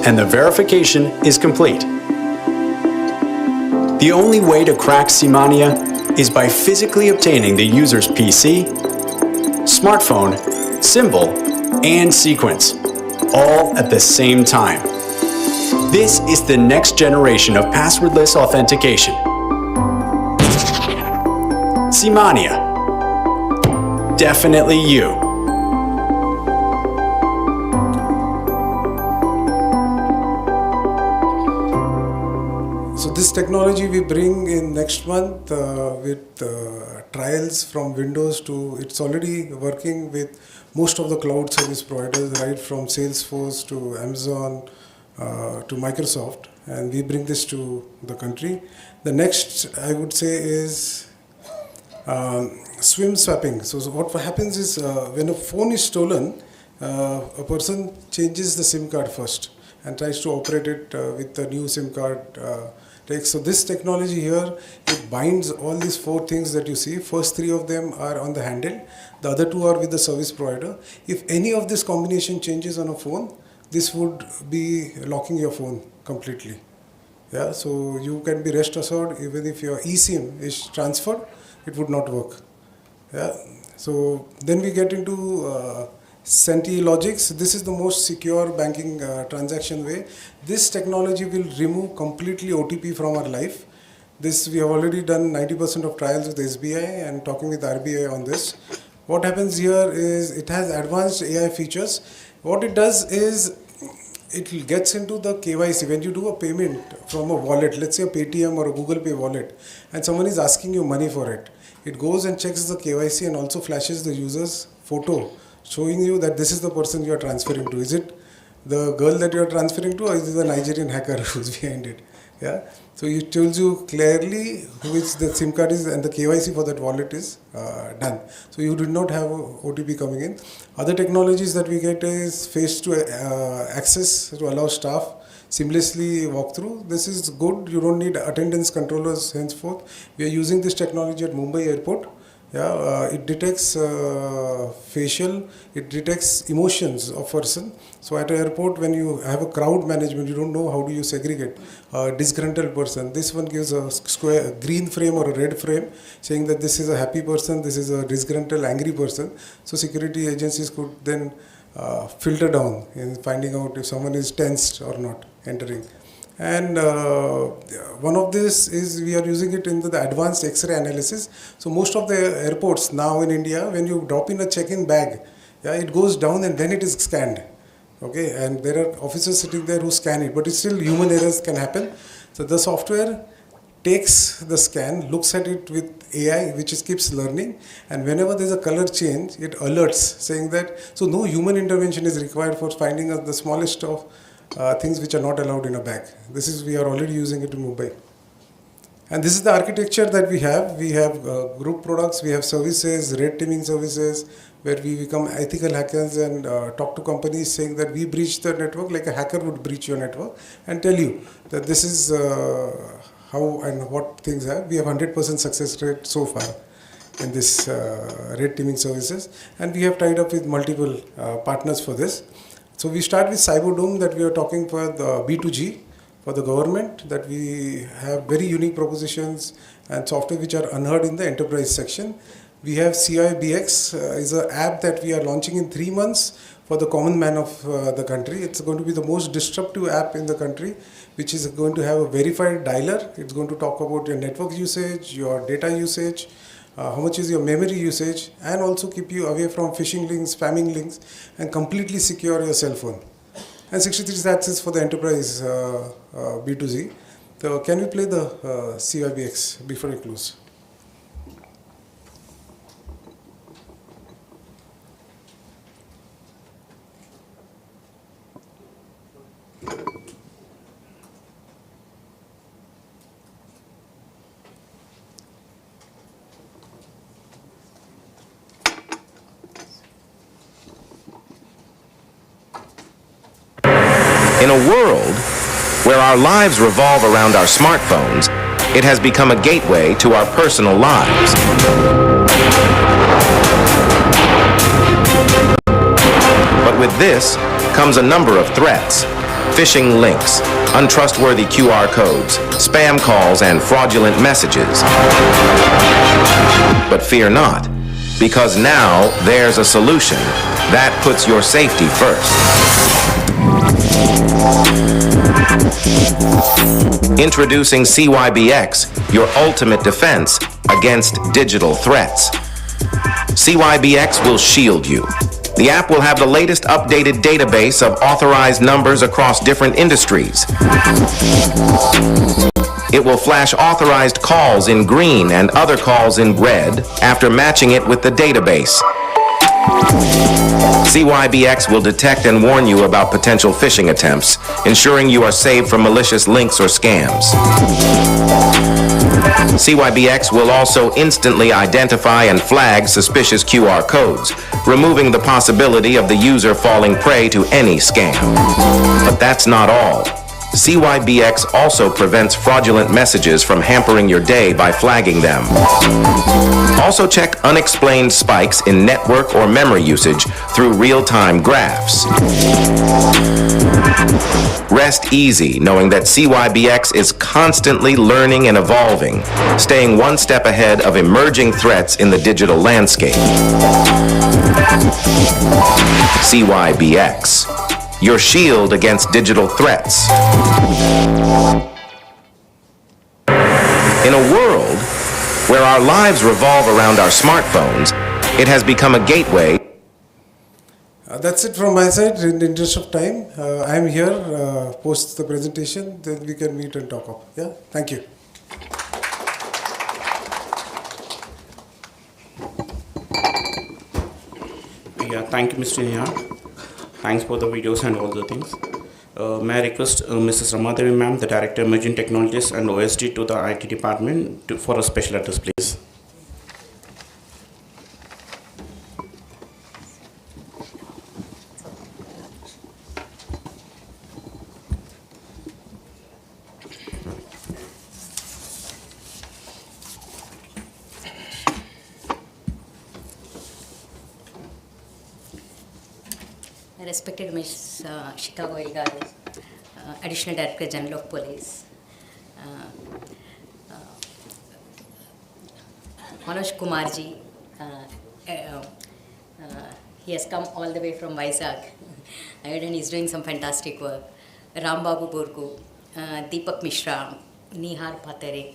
[SPEAKER 20] And the verification is complete. The only way to crack Cymania is by physically obtaining the user's PC, smartphone, symbol, and sequence, all at the same time. This is the next generation of passwordless authentication. Cymania. Definitely you.
[SPEAKER 11] So this technology we bring in next month with trials from Windows to, it's already working with most of the cloud service providers, right from Salesforce to Amazon to Microsoft, and we bring this to the country. The next I would say is SIM swapping. So what happens is when a phone is stolen, a person changes the SIM card first and tries to operate it with the new SIM card. So this technology here, it binds all these 4 things that you see. First 3 of them are on the handle. The other 2 are with the service provider. If any of this combination changes on a phone, this would be locking your phone completely. Yeah, so you can be rest assured, even if your eSIM is transferred, it would not work. Yeah, so then we get into Senti Logics. This is the most secure banking transaction way. This technology will remove completely OTP from our life. This we have already done 90% of trials with SBI and talking with RBI on this. What happens here is it has advanced AI features. What it does is it gets into the KYC. When you do a payment from a wallet, let's say a Paytm or a Google Pay wallet, and someone is asking you money for it, it goes and checks the KYC and also flashes the user's photo, showing you that this is the person you are transferring to. Is it the girl that you are transferring to, or is it the Nigerian hacker who's behind it? Yeah. So it tells you clearly which the SIM card is and the KYC for that wallet is done. So you do not have OTP coming in. Other technologies that we get is face to access to allow staff seamlessly walk through. This is good. You don't need attendance controllers henceforth. We are using this technology at Mumbai airport. Yeah, it detects facial, it detects emotions of person. So at an airport, when you have a crowd management, you don't know how do you segregate a disgruntled person. This one gives a square, green frame or a red frame, saying that this is a happy person, this is a disgruntled, angry person. So security agencies could then filter down in finding out if someone is tensed or not entering. And one of this is we are using it in the advanced X-ray analysis. So most of the airports now in India, when you drop in a check-in bag, yeah, it goes down and then it is scanned. Okay, and there are officers sitting there who scan it, but it's still human errors can happen. So the software takes the scan, looks at it with AI, which keeps learning, and whenever there's a color change, it alerts saying that, so no human intervention is required for finding the smallest of things which are not allowed in a bag. This is, we are already using it in Mumbai. And this is the architecture that we have. We have group products, we have services, red teaming services, where we become ethical hackers and talk to companies saying that we breach the network like a hacker would breach your network and tell you that this is how and what things are. We have 100% success rate so far in this red teaming services, and we have tied up with multiple partners for this. So we start with Cyberdome, that we are talking for the B2G, for the government, that we have very unique propositions and software which are unheard in the enterprise section. We have CIBX, is an app that we are launching in 3 months for the common man of the country. It's going to be the most disruptive app in the country, which is going to have a verified dialer. It's going to talk about your network usage, your data usage, how much is your memory usage, and also keep you away from phishing links, spamming links, and completely secure your cell phone. And 63 sats for the enterprise B2Z. So can we play the CIBX before I close?
[SPEAKER 12] In a world where our lives revolve around our smartphones, it has become a gateway to our personal lives. But with this comes a number of threats: phishing links, untrustworthy QR codes, spam calls, and fraudulent messages. But fear not, because now there's a solution that puts your safety first. Introducing CYBX, your ultimate defense against digital threats. CYBX will shield you. The app will have the latest updated database of authorized numbers across different industries. It will flash authorized calls in green and other calls in red after matching it with the database. CYBX will detect and warn you about potential phishing attempts, ensuring you are saved from malicious links or scams. CYBX will also instantly identify and flag suspicious QR codes, removing the possibility of the user falling prey to any scam. But that's not all. CYBX also prevents fraudulent messages from hampering your day by flagging them. Also check unexplained spikes in network or memory usage through real-time graphs. Rest easy knowing that CYBX is constantly learning and evolving, staying one step ahead of emerging threats in the digital landscape. CYBX, your shield against digital threats. In a world where our lives revolve around our smartphones, it has become a gateway.
[SPEAKER 11] That's it from my side. In the interest of time, I am here post the presentation, then we can meet and talk up. Yeah, thank you.
[SPEAKER 8] Yeah, thank you, Mr. Nihar. Thanks for the videos and all the things. May I request Mrs. Ramadevi ma'am, the Director Emerging Technologies and OSD to the IT department for a special address, please.
[SPEAKER 21] Respected Ms. Chicago Garu, Additional Director General of Police, Manoj Kumarji, he has come all the way from Vizag and he's doing some fantastic work. Ram Babu Burgu, Deepak Mishra, Nihar Patare,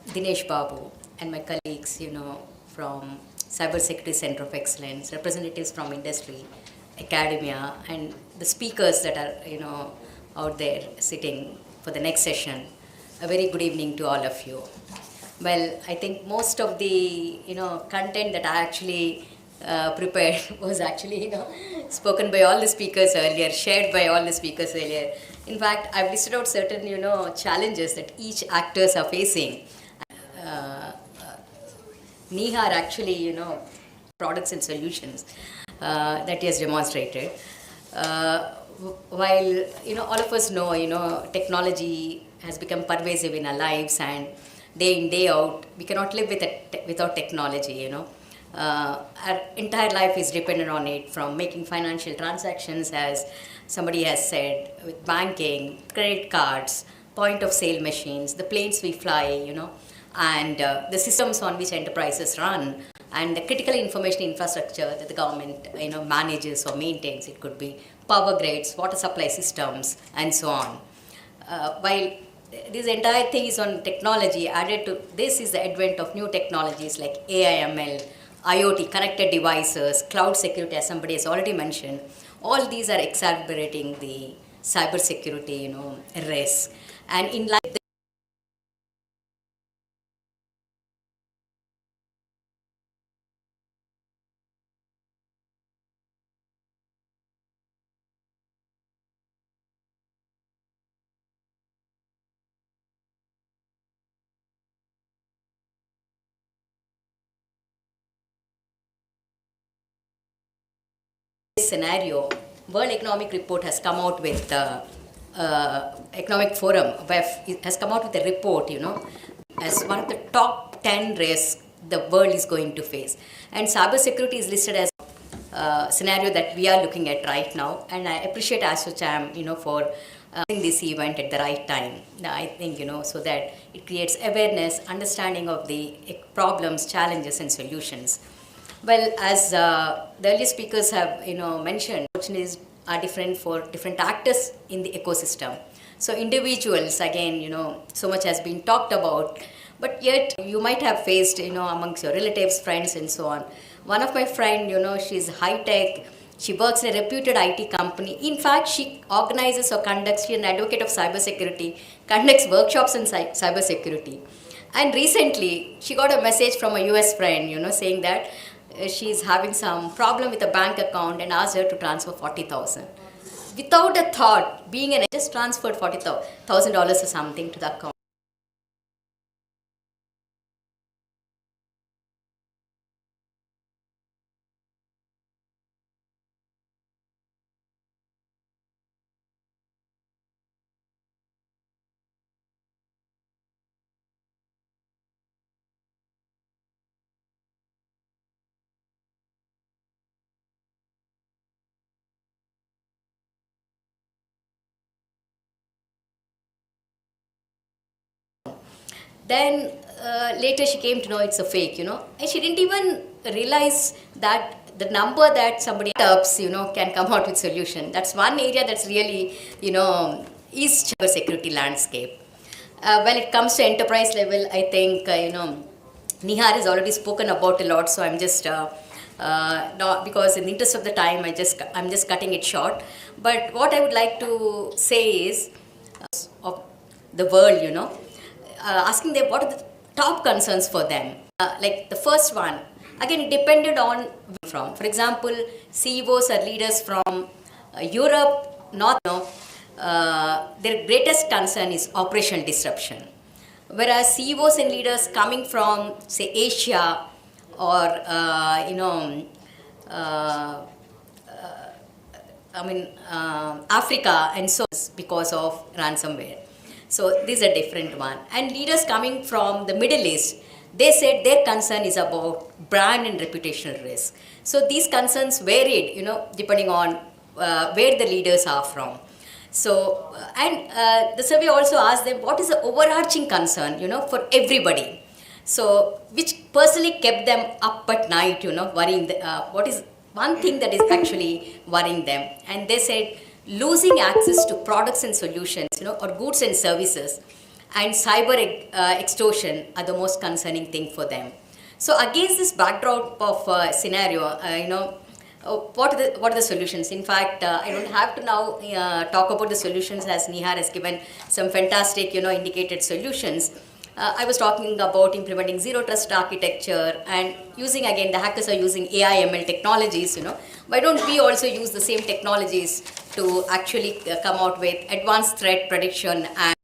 [SPEAKER 21] Dinesh Babu, and my colleagues, from Cybersecurity Center of Excellence, representatives from industry, academia, and the speakers that are, out there sitting for the next session. A very good evening to all of you. Well, I think most of the, content that I actually prepared was actually, spoken by all the speakers earlier, shared by all the speakers earlier. In fact, I've listed out certain, challenges that each actors are facing. Nihar actually, products and solutions that he has demonstrated. While, all of us know, technology has become pervasive in our lives, and day in, day out, we cannot live without technology, Our entire life is dependent on it, from making financial transactions, as somebody has said, with banking, credit cards, point of sale machines, the planes we fly, and the systems on which enterprises run, and the critical information infrastructure that the government manages or maintains. It could be power grids, water supply systems, and so on. While this entire thing is on technology, added to this is the advent of new technologies like AI, ML, IoT, connected devices, cloud security, as somebody has already mentioned. All these are exacerbating the cybersecurity, risk. And in line with this scenario, World Economic Report has come out with Economic Forum has come out with a report, as one of the top 10 risks the world is going to face. And cybersecurity is listed as a scenario that we are looking at right now. And I appreciate Assocham, for doing this event at the right time. I think, so that it creates awareness, understanding of the problems, challenges, and solutions. Well, as the earlier speakers have, mentioned, opportunities are different for different actors in the ecosystem. So individuals, again, so much has been talked about, but yet you might have faced, amongst your relatives, friends, and so on. One of my friend, she's high-tech, she works in a reputed IT company. In fact, she organizes or conducts, she's an advocate of cybersecurity, conducts workshops in cybersecurity. And recently, she got a message from a US friend, saying that she's having some problem with a bank account and asked her to transfer $40,000. Without a thought, just transferred $40,000 or something to the account. Then later she came to know it's a fake, and she didn't even realize that the number that somebody ups, can come out with solution. That's one area that's really, is cybersecurity landscape. When it comes to enterprise level, I think, Nihar has already spoken about a lot, so I'm just, not because in the interest of the time, I'm just cutting it short. But what I would like to say is, of the world, asking them what are the top concerns for them. Like the first one, again, it depended on from. For example, CEOs or leaders from Europe, North, their greatest concern is operational disruption. Whereas CEOs and leaders coming from, say, Asia or, Africa and so on, because of ransomware. So this is a different one. And leaders coming from the Middle East, they said their concern is about brand and reputational risk. So these concerns varied, depending on where the leaders are from. So, the survey also asked them what is the overarching concern, for everybody. So, which personally kept them up at night, worrying, what is one thing that is actually worrying them. And they said, losing access to products and solutions, or goods and services, and cyber extortion are the most concerning thing for them. So against this backdrop of scenario, what are the solutions? In fact, I don't have to now talk about the solutions, as Nihar has given some fantastic, indicated solutions. I was talking about implementing zero trust architecture and using, again, the hackers are using AI ML technologies, Why don't we also use the same technologies to actually come out with advanced threat prediction and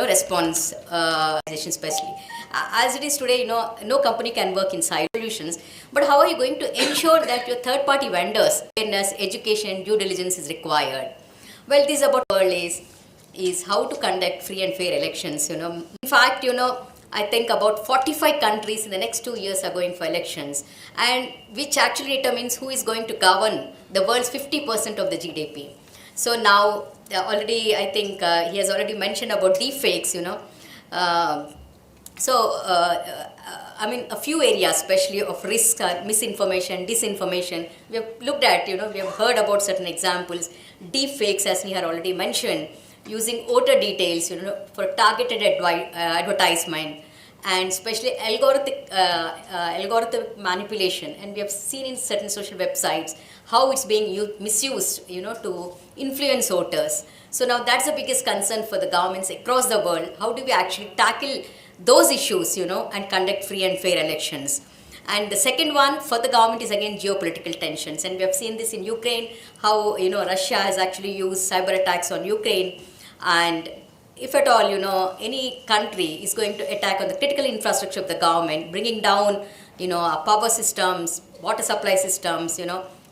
[SPEAKER 21] response especially. As it is today, no company can work in cyber solutions. But how are you going to ensure that your third-party vendors, awareness, education, due diligence is required? Well, this is about is how to conduct free and fair elections. In fact, I think about 45 countries in the next 2 years are going for elections, and which actually determines who is going to govern the world's 50% of the GDP. So now, already, I think he has already mentioned about deepfakes, a few areas, especially of risk, misinformation, disinformation. We have looked at, we have heard about certain examples, deep fakes, as Nihar already mentioned, using voter details, for targeted advertisement, and especially algorithmic manipulation. And we have seen in certain social websites how it's being misused, to influence voters. So now that's the biggest concern for the governments across the world. How do we actually tackle those issues, and conduct free and fair elections? And the second one for the government is again geopolitical tensions. And we have seen this in Ukraine, how, Russia has actually used cyber attacks on Ukraine. And if at all, any country is going to attack on the critical infrastructure of the government, bringing down, our power systems, water supply systems,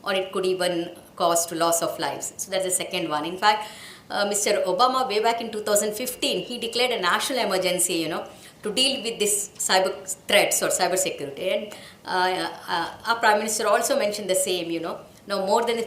[SPEAKER 21] or it could even cause to loss of lives. So that's the second one. In fact, Mr. Obama, way back in 2015, he declared a national emergency, to deal with this cyber threats or cyber security. And our Prime Minister also mentioned the same, now more than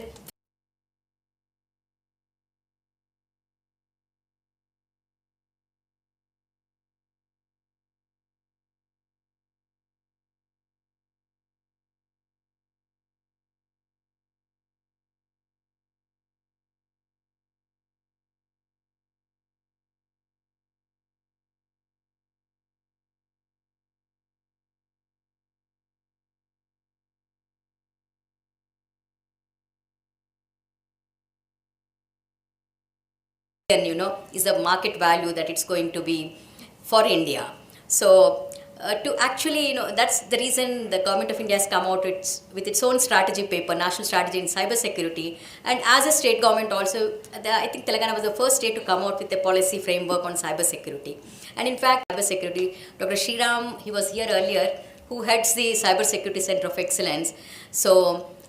[SPEAKER 21] is the market value that it's going to be for India. So to actually, that's the reason the government of India has come out with its own strategy paper, National Strategy in Cybersecurity. And as a state government also, I think Telangana was the first state to come out with a policy framework on cybersecurity. And in fact, cybersecurity, Dr. Sriram, he was here earlier, who heads the Cybersecurity Center of Excellence.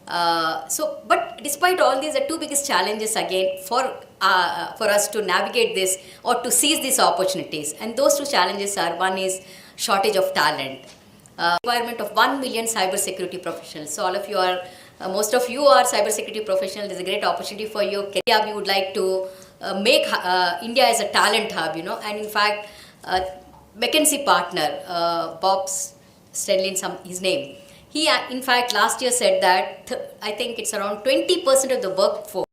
[SPEAKER 21] But despite all these, the two biggest challenges again for us to navigate this or to seize these opportunities, and those two challenges are, one is shortage of talent, requirement of 1 million cybersecurity professionals. So all of you are, most of you are cybersecurity professionals. There's a great opportunity for you. We would like to make India as a talent hub, and in fact, McKinsey partner, Bob Stenlin, his name. He, in fact, last year said that I think it's around 20% of the workforce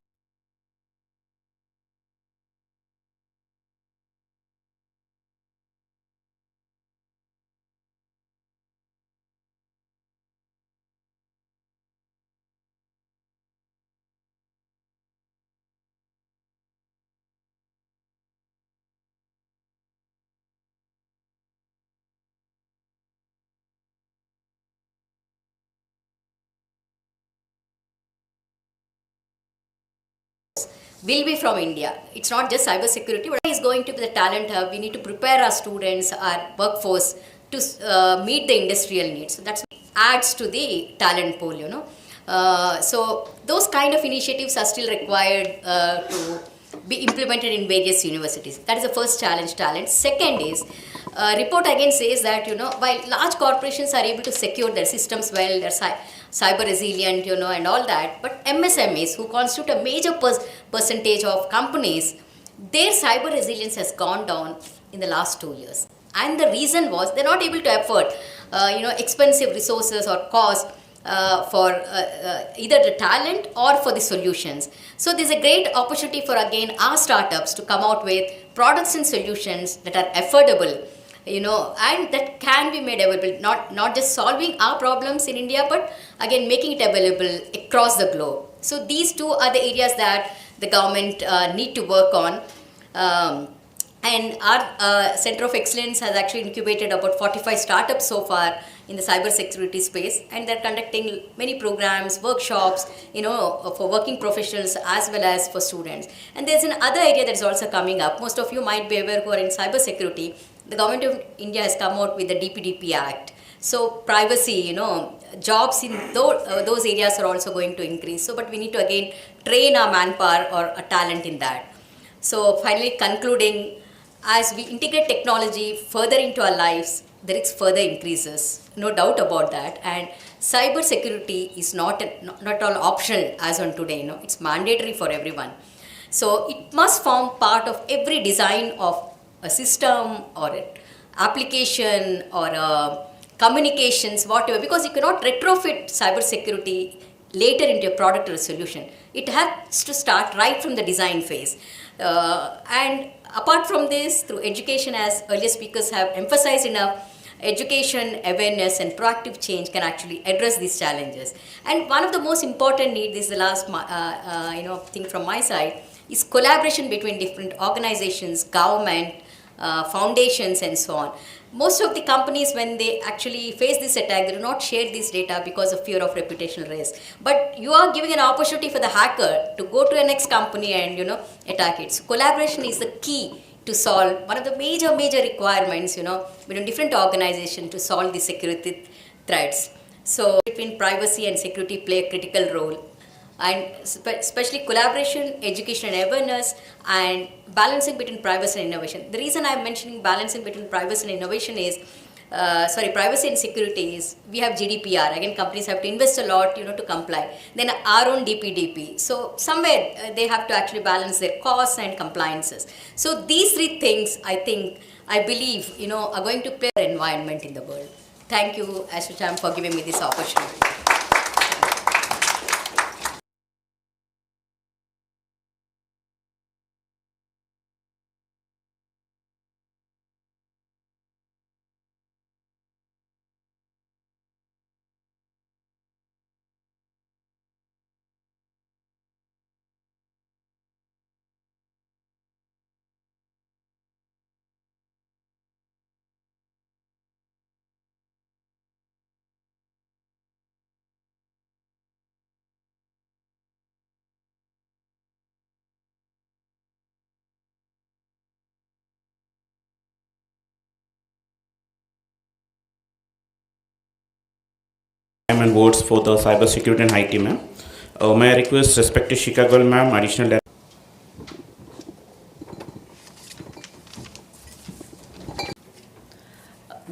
[SPEAKER 21] will be from India. It's not just cybersecurity, but is going to be the talent hub. We need to prepare our students, our workforce to meet the industrial needs. So that's adds to the talent pool, So those kind of initiatives are still required to be implemented in various universities. That is the first challenge, talent. Second is, report again says that, while large corporations are able to secure their systems well, they're cyber resilient, and all that, but MSMEs, who constitute a major percentage of companies, their cyber resilience has gone down in the last 2 years. And the reason was they're not able to afford, expensive resources or cost for either the talent or for the solutions. So there's a great opportunity for, again, our startups to come out with products and solutions that are affordable, and that can be made available, not just solving our problems in India, but again, making it available across the globe. So these two are the areas that the government need to work on. And our Center of Excellence has actually incubated about 45 startups so far in the cybersecurity space, and they're conducting many programs, workshops, for working professionals as well as for students. And there's another area that's also coming up. Most of you might be aware who are in cybersecurity. The government of India has come out with the DPDP Act. So privacy, jobs in those areas are also going to increase. So, but we need to again train our manpower or a talent in that. So finally concluding, as we integrate technology further into our lives, the risk further increases, no doubt about that. And cyber security is not all optional as on today. It's mandatory for everyone. So it must form part of every design of a system or an application or a communications, whatever, because you cannot retrofit cybersecurity later into your product or a solution. It has to start right from the design phase. And apart from this, through education, as earlier speakers have emphasized enough, education, awareness, and proactive change can actually address these challenges. And one of the most important needs, this is the last thing from my side, is collaboration between different organizations, government, foundations, and so on. Most of the companies, when they actually face this attack, they do not share this data because of fear of reputational risk. But you are giving an opportunity for the hacker to go to a next company and attack it. So collaboration is the key to solve one of the major requirements, between different organizations to solve the security threats. So between privacy and security play a critical role. And especially collaboration, education and awareness, and balancing between privacy and innovation. The reason I'm mentioning balancing between privacy and innovation is, privacy and security is, we have GDPR. Again, companies have to invest a lot, to comply. Then our own DPDP. So somewhere they have to actually balance their costs and compliances. So these three things, I believe, are going to play an environment in the world. Thank you, Assocham, for giving me this opportunity.
[SPEAKER 8] Time and words for the cybersecurity and IT, ma'am. May I request respected Chicago, ma'am, additional.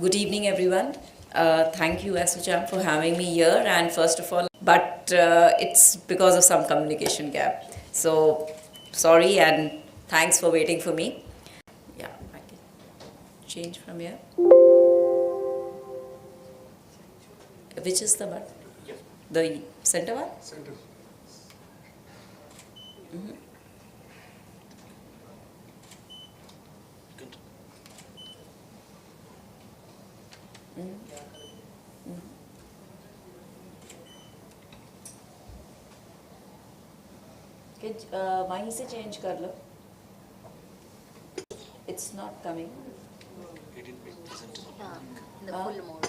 [SPEAKER 5] Good evening, everyone. Thank you, Assocham, for having me here. And first of all, but it's because of some communication gap. So sorry, and thanks for waiting for me. Yeah, I can change from here. Which is the one? The center one?
[SPEAKER 11] Center.
[SPEAKER 5] Mm-hmm. वहीं से change कर लो. It's not coming.
[SPEAKER 21] The full mode.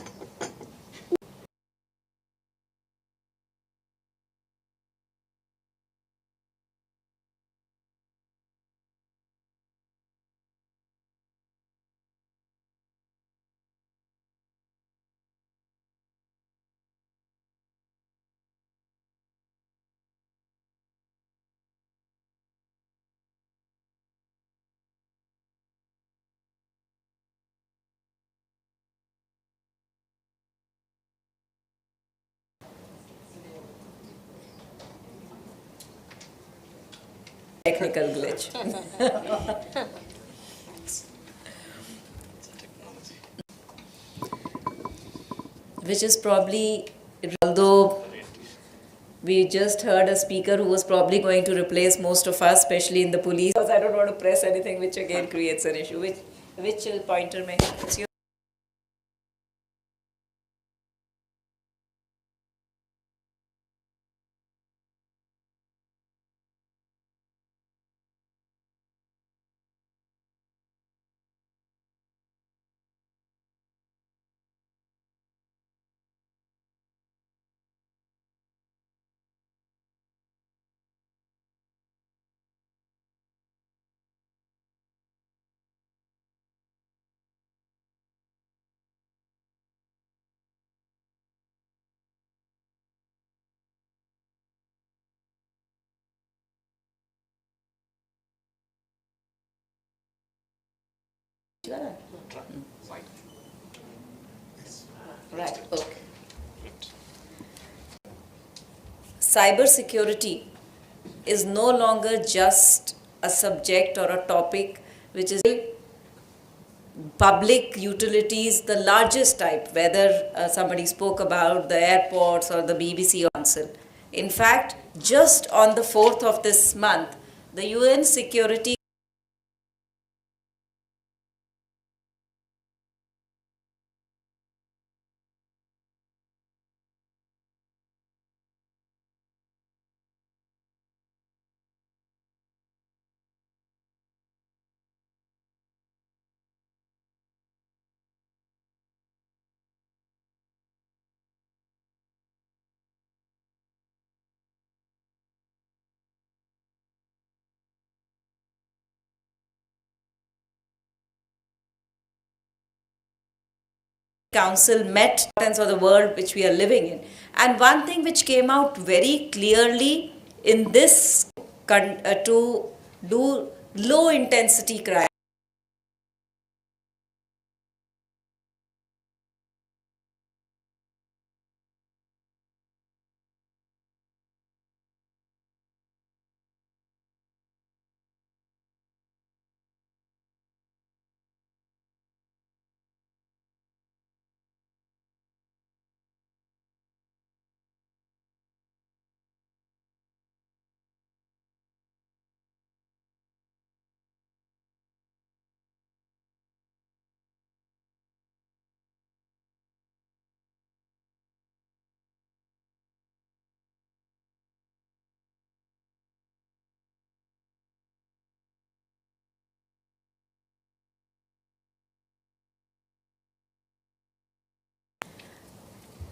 [SPEAKER 5] Technical glitch. Which is probably, although we just heard a speaker who was probably going to replace most of us, especially in the police. Because I don't want to press anything which again creates an issue. Which pointer may it's you? Right, okay. Cybersecurity is no longer just a subject or a topic which is public utilities, the largest type, whether somebody spoke about the airports or the BBC Council. In fact, just on the 4th of this month, the UN Security Council met for the world which we are living in. And one thing which came out very clearly in this to do low intensity crime.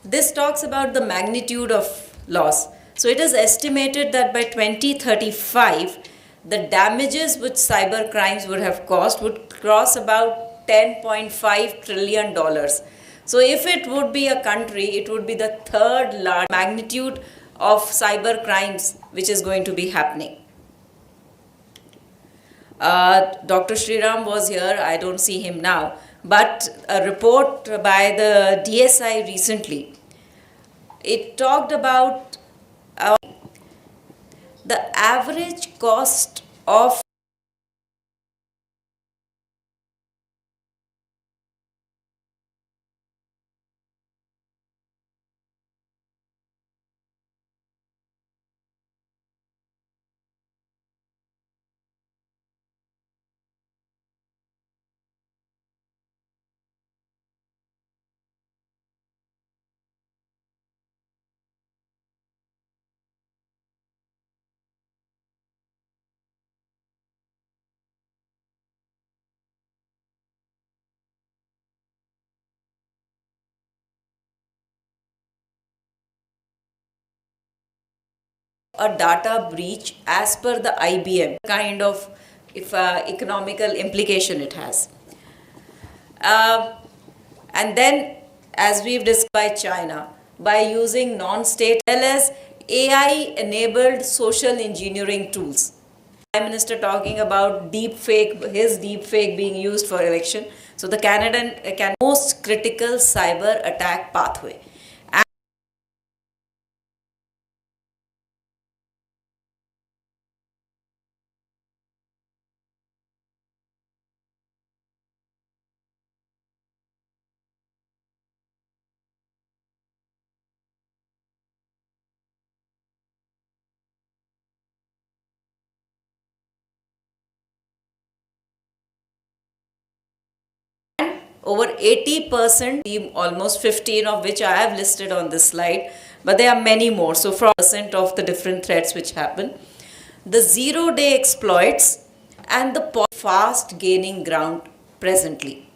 [SPEAKER 5] This talks about the magnitude of loss. So it is estimated that by 2035, the damages which cyber crimes would have caused would cross about $10.5 trillion. So if it would be a country, it would be the third large magnitude of cyber crimes which is going to be happening. Dr. Sriram was here, I don't see him now, but a report by the DSI recently, it talked about the average cost of a data breach as per the IBM, kind of economical implication it has. And then, as we've discussed by China, by using non-state as well as AI-enabled social engineering tools. Prime Minister talking about his deep fake being used for election. So the Canadian most critical cyber attack pathway. Over 80%, almost 15 of which I have listed on this slide, but there are many more. So, from percent of the different threats which happen, the zero-day exploits, and the fast gaining ground presently.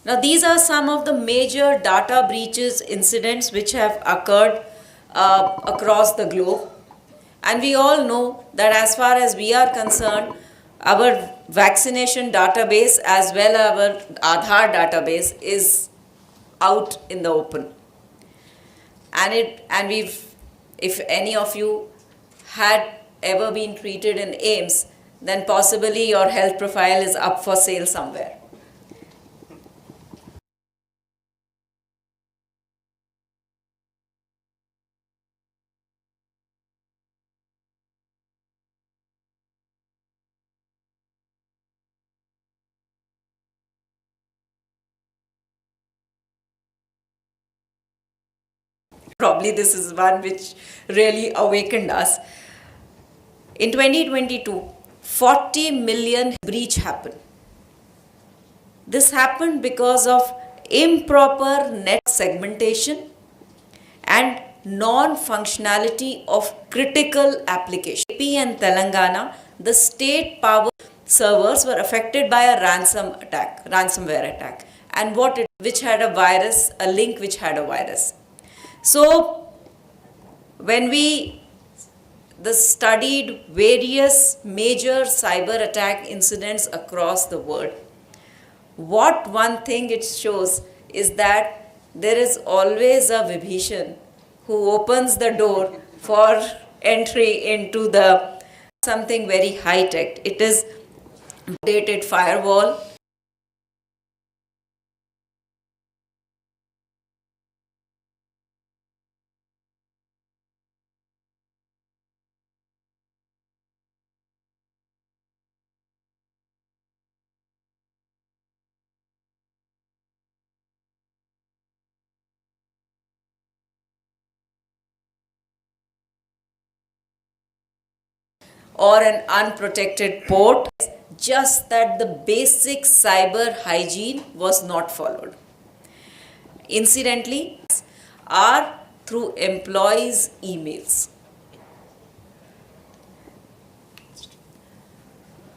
[SPEAKER 5] Now, these are some of the major data breaches incidents which have occurred across the globe, and we all know that as far as we are concerned, our vaccination database as well as our Aadhaar database is out in the open. And if any of you had ever been treated in AIMS, then possibly your health profile is up for sale somewhere. Probably this is one which really awakened us. In 2022, 40 million breach happened. This happened because of improper net segmentation and non-functionality of critical applications. AP and Telangana, the state power servers were affected by a ransomware attack, and which had a virus, a link which had a virus. So when we studied various major cyber attack incidents across the world, one thing it shows is that there is always a Vibhishan who opens the door for entry into something very high-tech. It is updated firewall, or an unprotected port, just that the basic cyber hygiene was not followed. Incidentally, are through employees' emails.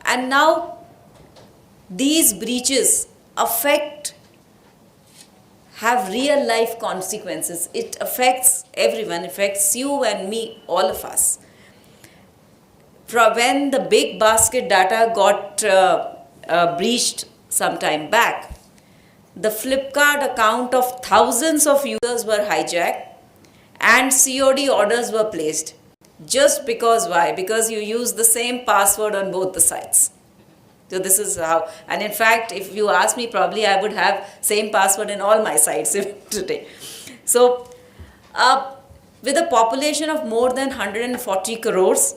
[SPEAKER 5] And now these breaches have real life consequences. It affects everyone, affects you and me, all of us. From when the big basket data got breached some time back, the Flipkart account of thousands of users were hijacked and COD orders were placed. Just because, why? Because you use the same password on both the sites. So this is how, and in fact, if you ask me, probably I would have same password in all my sites today. So with a population of more than 140 crores,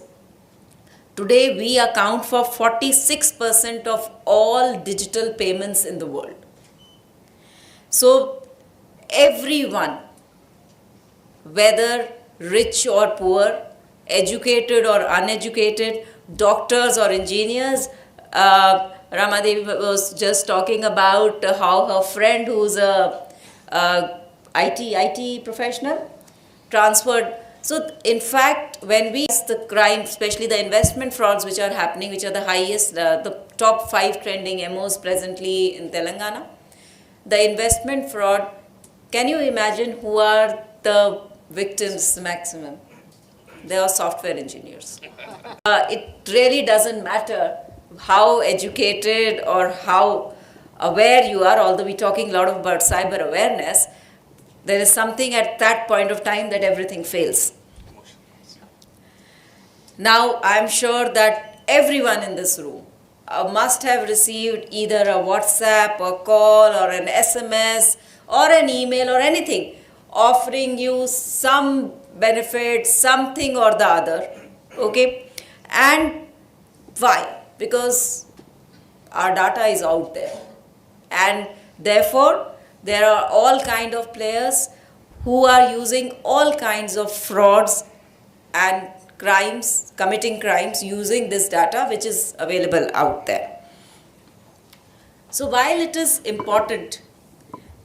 [SPEAKER 5] today we account for 46% of all digital payments in the world. So everyone, whether rich or poor, educated or uneducated, doctors or engineers, Ramadevi was just talking about how her friend who's a IT professional transferred. So in fact, when we see the crime, especially the investment frauds which are happening, which are the highest, the top 5 trending MOs presently in Telangana, the investment fraud, can you imagine who are the victims maximum? They are software engineers. It really doesn't matter how educated or how aware you are, although we're talking a lot about cyber awareness, there is something at that point of time that everything fails. Now, I'm sure that everyone in this room must have received either a WhatsApp, a call, or an SMS, or an email, or anything offering you some benefit, something or the other. Okay? And why? Because our data is out there. And therefore, there are all kinds of players who are using all kinds of frauds and crimes, committing crimes using this data which is available out there. So while it is important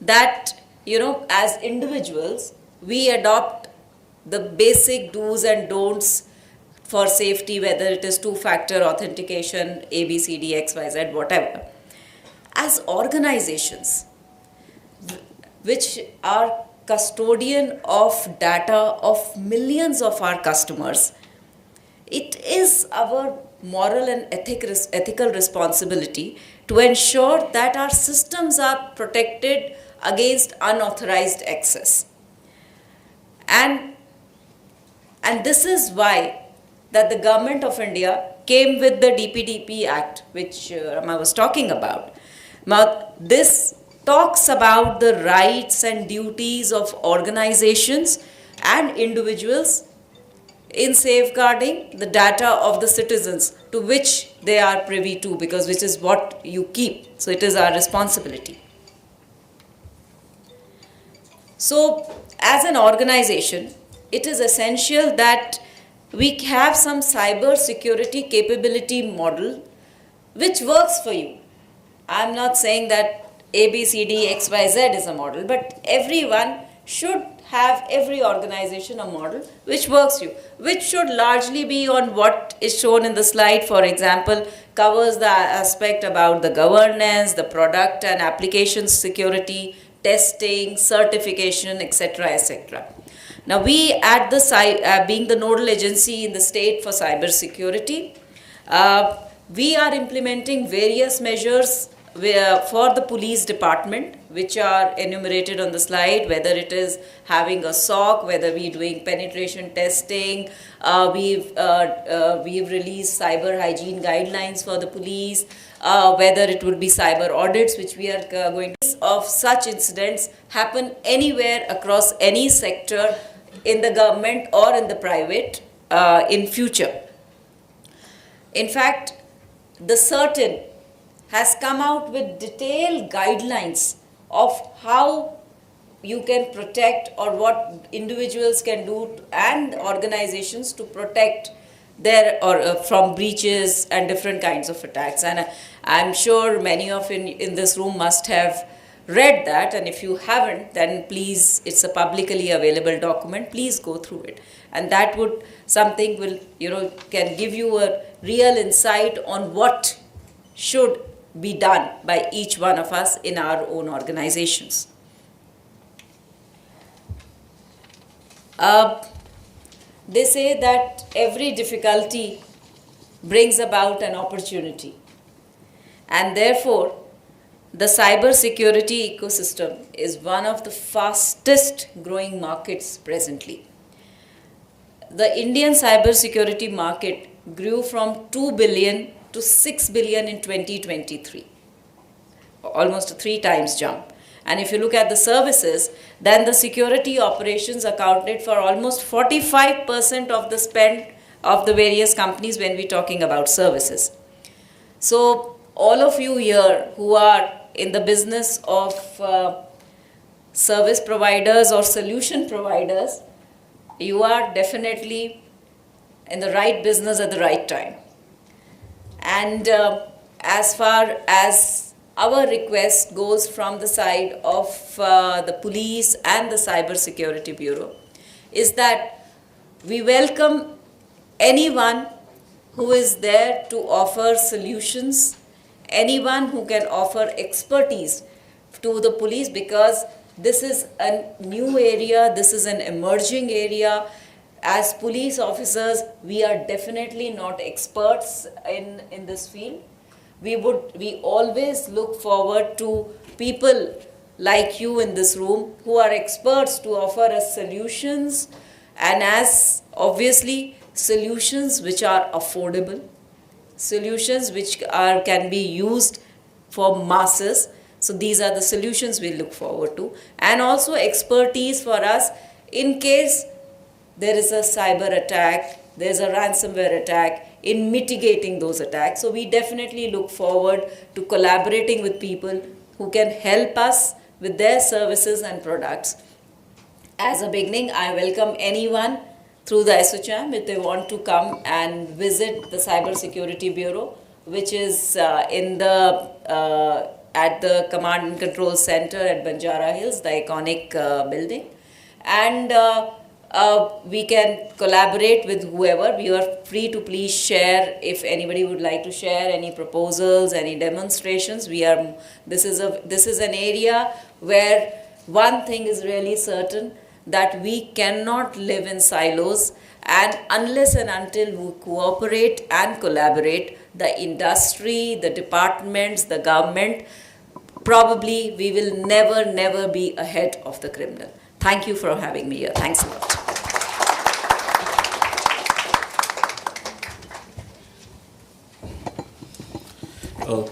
[SPEAKER 5] that, as individuals, we adopt the basic do's and don'ts for safety, whether it is two-factor authentication, A, B, C, D, X, Y, Z, whatever. As organizations, which are custodian of data of millions of our customers, it is our moral and ethical responsibility to ensure that our systems are protected against unauthorized access. And this is why that the government of India came with the DPDP Act, which Rama was talking about. Now, this talks about the rights and duties of organizations and individuals in safeguarding the data of the citizens to which they are privy to, because which is what you keep. So it is our responsibility. So, as an organization, it is essential that we have some cyber security capability model which works for you. I'm not saying that A, B, C, D, X, Y, Z is a model, but everyone should have, every organization, a model which works you, which should largely be on what is shown in the slide. For example, covers the aspect about the governance, the product and application security, testing, certification, etc., etc. Now, we at the being the nodal agency in the state for cybersecurity, we are implementing various measures for the police department, which are enumerated on the slide, whether it is having a SOC, whether we're doing penetration testing, we've released cyber hygiene guidelines for the police, whether it would be cyber audits, which we are going to, of such incidents happen anywhere across any sector in the government or in the private in future. In fact, the CERTIN has come out with detailed guidelines of how you can protect, or what individuals can do and organizations to protect their from breaches and different kinds of attacks. And I'm sure many of you in this room must have read that, and if you haven't, then please, it's a publicly available document, please go through it. And that would, something will, can give you a real insight on what should be done by each one of us in our own organizations. They say that every difficulty brings about an opportunity, and therefore the cybersecurity ecosystem is one of the fastest growing markets presently. The Indian cybersecurity market grew from 2 billion to 6 billion in 2023, almost a 3 times jump. And if you look at the services, then the security operations accounted for almost 45% of the spend of the various companies when we're talking about services. So all of you here who are in the business of service providers or solution providers, you are definitely in the right business at the right time. And as far as our request goes from the side of the police and the Cybersecurity Bureau, is that we welcome anyone who is there to offer solutions, anyone who can offer expertise to the police, because this is a new area, this is an emerging area. As police officers, we are definitely not experts in this field. We always look forward to people like you in this room who are experts to offer us solutions, and as obviously solutions which are affordable, solutions which can be used for masses. So these are the solutions we look forward to, and also expertise for us in case there is a cyber attack, there is a ransomware attack, in mitigating those attacks. So we definitely look forward to collaborating with people who can help us with their services and products. As a beginning, I welcome anyone through the Assocham if they want to come and visit the Cybersecurity Bureau, which is at the Command and Control Center at Banjara Hills, the iconic building. And we can collaborate with whoever. We are free to please share if anybody would like to share any proposals, any demonstrations. This is an area where one thing is really certain, that we cannot live in silos, and unless and until we cooperate and collaborate, the industry, the departments, the government, probably we will never be ahead of the criminal. Thank you for having me here. Thanks a lot.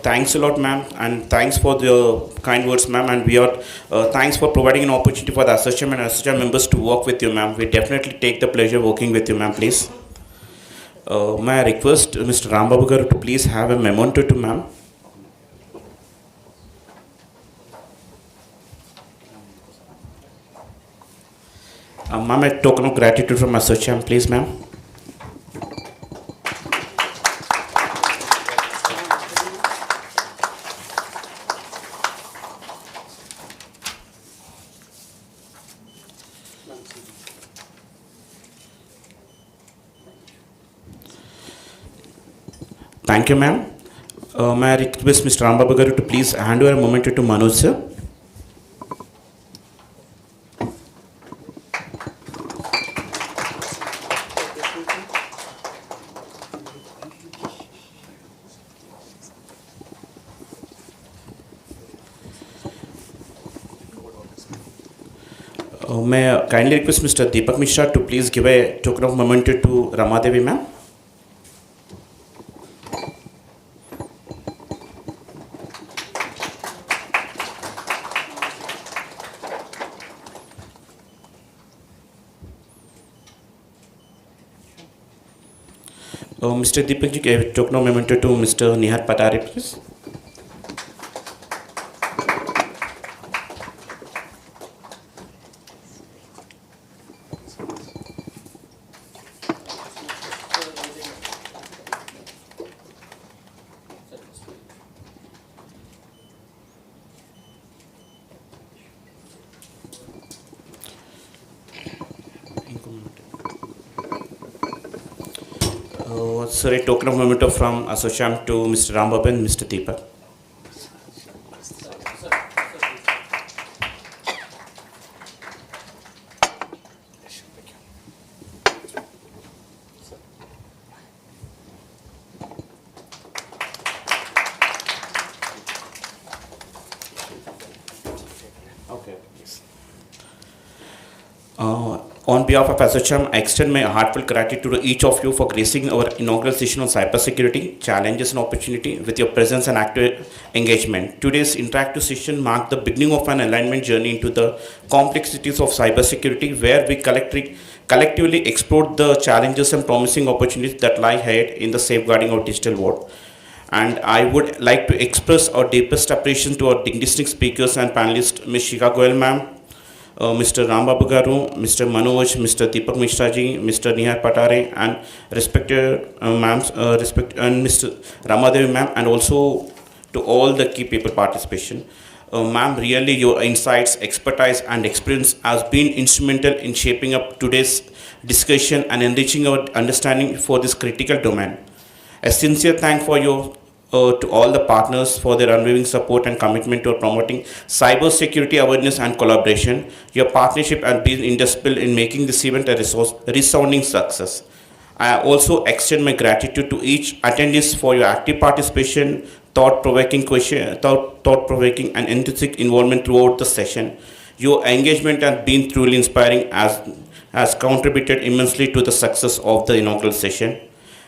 [SPEAKER 8] Thanks a lot, ma'am, and thanks for the kind words, ma'am, and we are thanks for providing an opportunity for the Assocham and Assocham members to work with you, ma'am. We definitely take the pleasure working with you, ma'am, please. May I request Mr. Rambabu garu to please have a memento to ma'am. Ma'am, a token of gratitude from Assocham, please, ma'am. Thank you, ma'am. May I request Mr. Rambabu garu to please hand over a moment to Manoj, sir. May I kindly request Mr. Deepak Mishra to please give a token of memento to Ramadevi, ma'am. Mr. Deepak ji, give a token of memento to Mr. Nihar Patare, please. Sir, a token of memento from Assocham to Mr. Rambabu and Mr. Deepak. Okay. On behalf of Assocham, I extend my heartfelt gratitude to each of you for gracing our inaugural session on cybersecurity, challenges and opportunity with your presence and active engagement. Today's interactive session marked the beginning of an alignment journey into the complexities of cybersecurity, where we collectively explored the challenges and promising opportunities that lie ahead in the safeguarding of digital world. And I would like to express our deepest appreciation to our distinguished speakers and panelists, Ms. Shika Goel ma'am, Mr. Rambabu garu, Mr. Manoj, Mr. Deepak Mishra ji, Mr. Nihar Patare, and respected ma'ams, and Mr. Ramadevi ma'am, and also to all the key people participation. Ma'am, really your insights, expertise, and experience has been instrumental in shaping up today's discussion and enriching our understanding for this critical domain. A sincere thank for you to all the partners for their unwavering support and commitment to promoting cybersecurity awareness and collaboration. Your partnership has been indispensable in making this event a resounding success. I also extend my gratitude to each attendees for your active participation, thought-provoking and enthusiastic involvement throughout the session. Your engagement has been truly inspiring, has contributed immensely to the success of the inaugural session.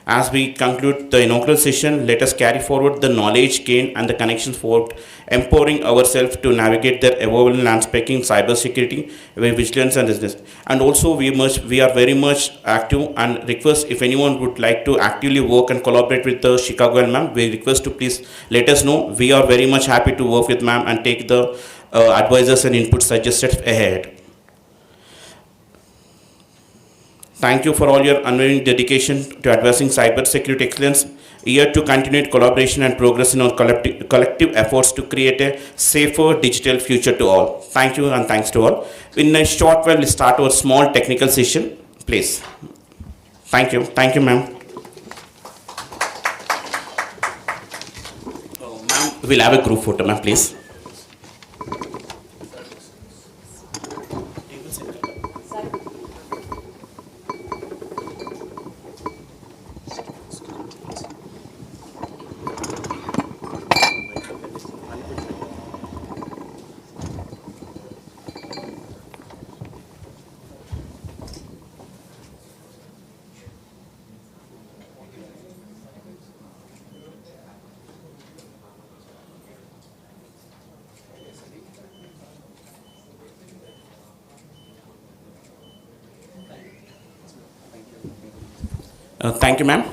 [SPEAKER 8] As we conclude the inaugural session, let us carry forward the knowledge gained and the connections forward, empowering ourselves to navigate the evolving landscape in cybersecurity with vigilance and business. And also, we are very much active and request if anyone would like to actively work and collaborate with the Chicago ma'am, we request to please let us know. We are very much happy to work with ma'am and take the advisors and input suggested ahead. Thank you for all your unwavering dedication to advancing cybersecurity excellence, here to continued collaboration and progress in our collective efforts to create a safer digital future to all. Thank you and thanks to all. In a short while, we'll start our small technical session, please. Thank you. Thank you, ma'am. Ma'am, we'll have a group photo, ma'am, please. Thank you, ma'am.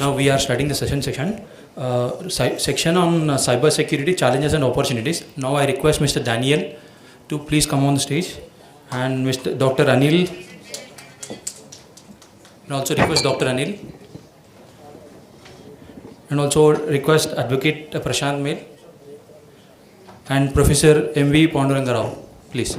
[SPEAKER 4] Now we are starting the section section on cybersecurity challenges and opportunities. Now I request Mr. Daniel to please come on the stage, and Mr. Dr. Anil, and also request Dr. Anil, and also request Advocate Prashant Mel and Professor M.V. Panduranga Rao, please.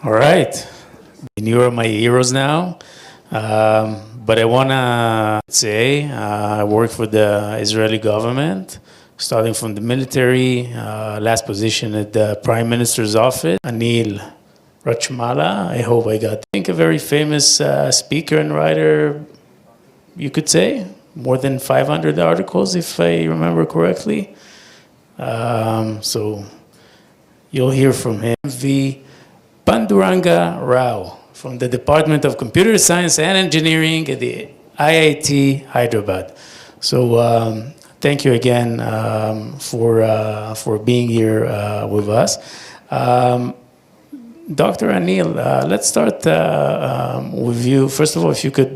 [SPEAKER 22] All right, you are my heroes now, but I want to say I work for the Israeli government, starting from the military, last position at the Prime Minister's office, Anil Rachmala. I hope I got, I think, a very famous speaker and writer, you could say, more than 500 articles, if I remember correctly. So you'll hear from him. Panduranga Rao from the Department of Computer Science and Engineering at the IIT Hyderabad. So thank you again for being here with us. Dr. Anil, let's start with you. First of all, if you could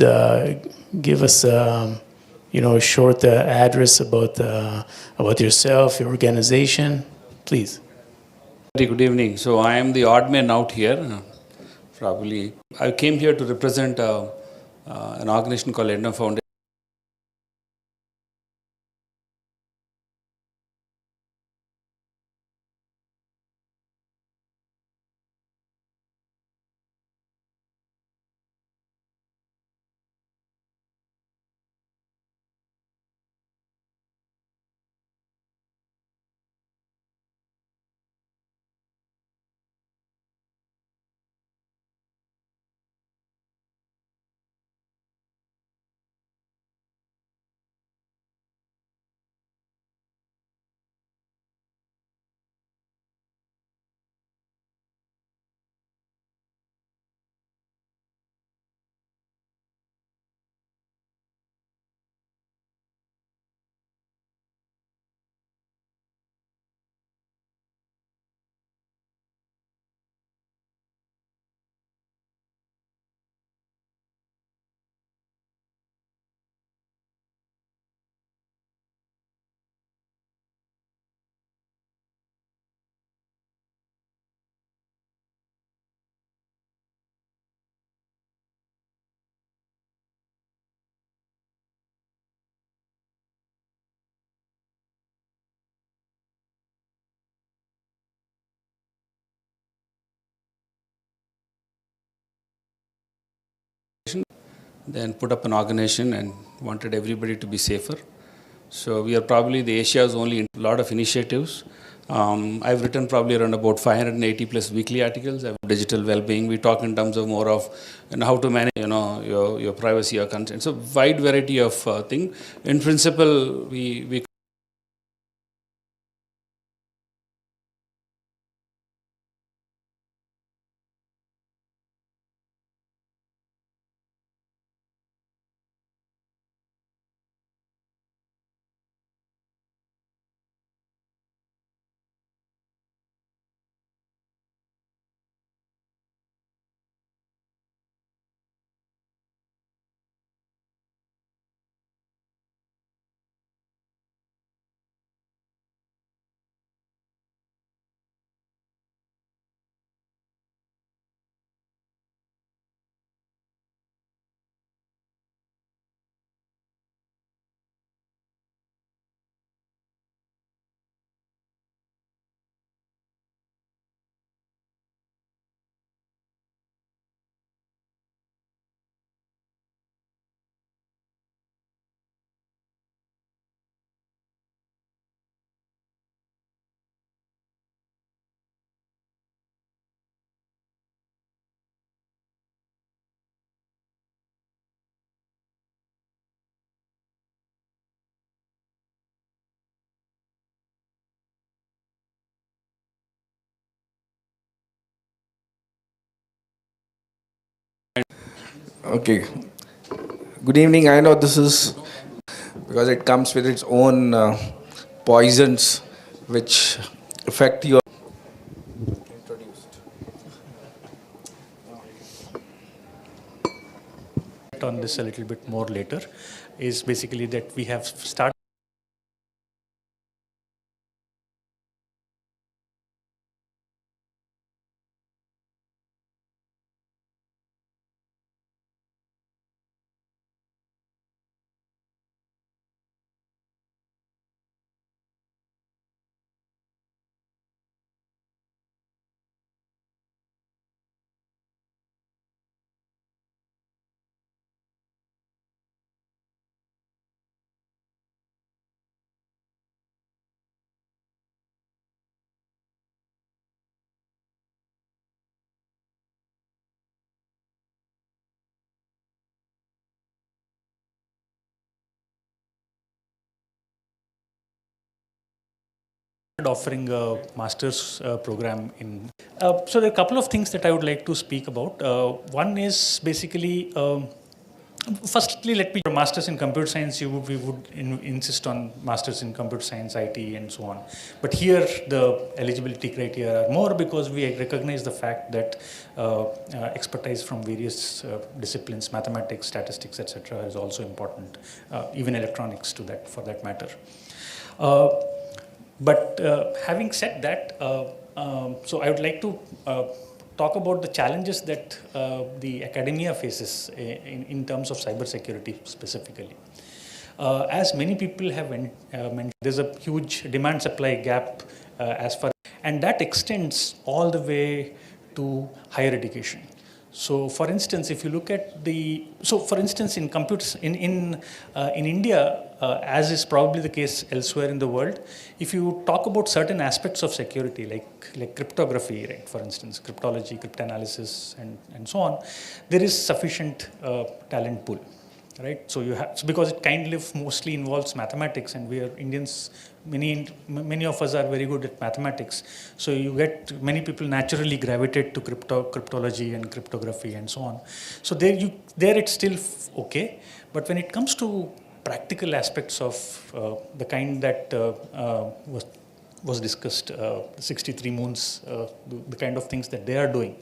[SPEAKER 22] give us a short address about yourself, your organization, please.
[SPEAKER 23] Very good evening. So I am the odd man out here, probably. I came here to represent an organization called Edna Foundation. Then put up an organization and wanted everybody to be safer. So we are probably the Asia's only lot of initiatives. I've written probably around about 580 plus weekly articles about digital well-being. We talk in terms of more of how to manage your privacy, your consent. So wide variety of things. In principle, we
[SPEAKER 2] Okay. Good evening. I know this is because it comes with its own poisons which affect your.
[SPEAKER 6] On this a little bit more later is basically that we have started offering a master's program in. So there are a couple of things that I would like to speak about. One is basically, firstly, let me. For masters in computer science, we would insist on masters in computer science, IT, and so on. But here, the eligibility criteria are more because we recognize the fact that expertise from various disciplines, mathematics, statistics, etc., is also important. Even electronics, for that matter. But having said that, so I would like to talk about the challenges that the academia faces in terms of cybersecurity specifically. As many people have mentioned, there's a huge demand-supply gap and that extends all the way to higher education. So, for instance, if you look at for instance, in computers in India, as is probably the case elsewhere in the world, if you talk about certain aspects of security, like cryptography, right? For instance, cryptology, cryptanalysis, and so on, there is sufficient talent pool, right? So you have because it kind of mostly involves mathematics, and we are Indians. Many of us are very good at mathematics, so you get many people naturally gravitate to cryptology and cryptography and so on. So there it's still okay, but when it comes to practical aspects of the kind that was discussed, 63 moons, the kind of things that they are doing,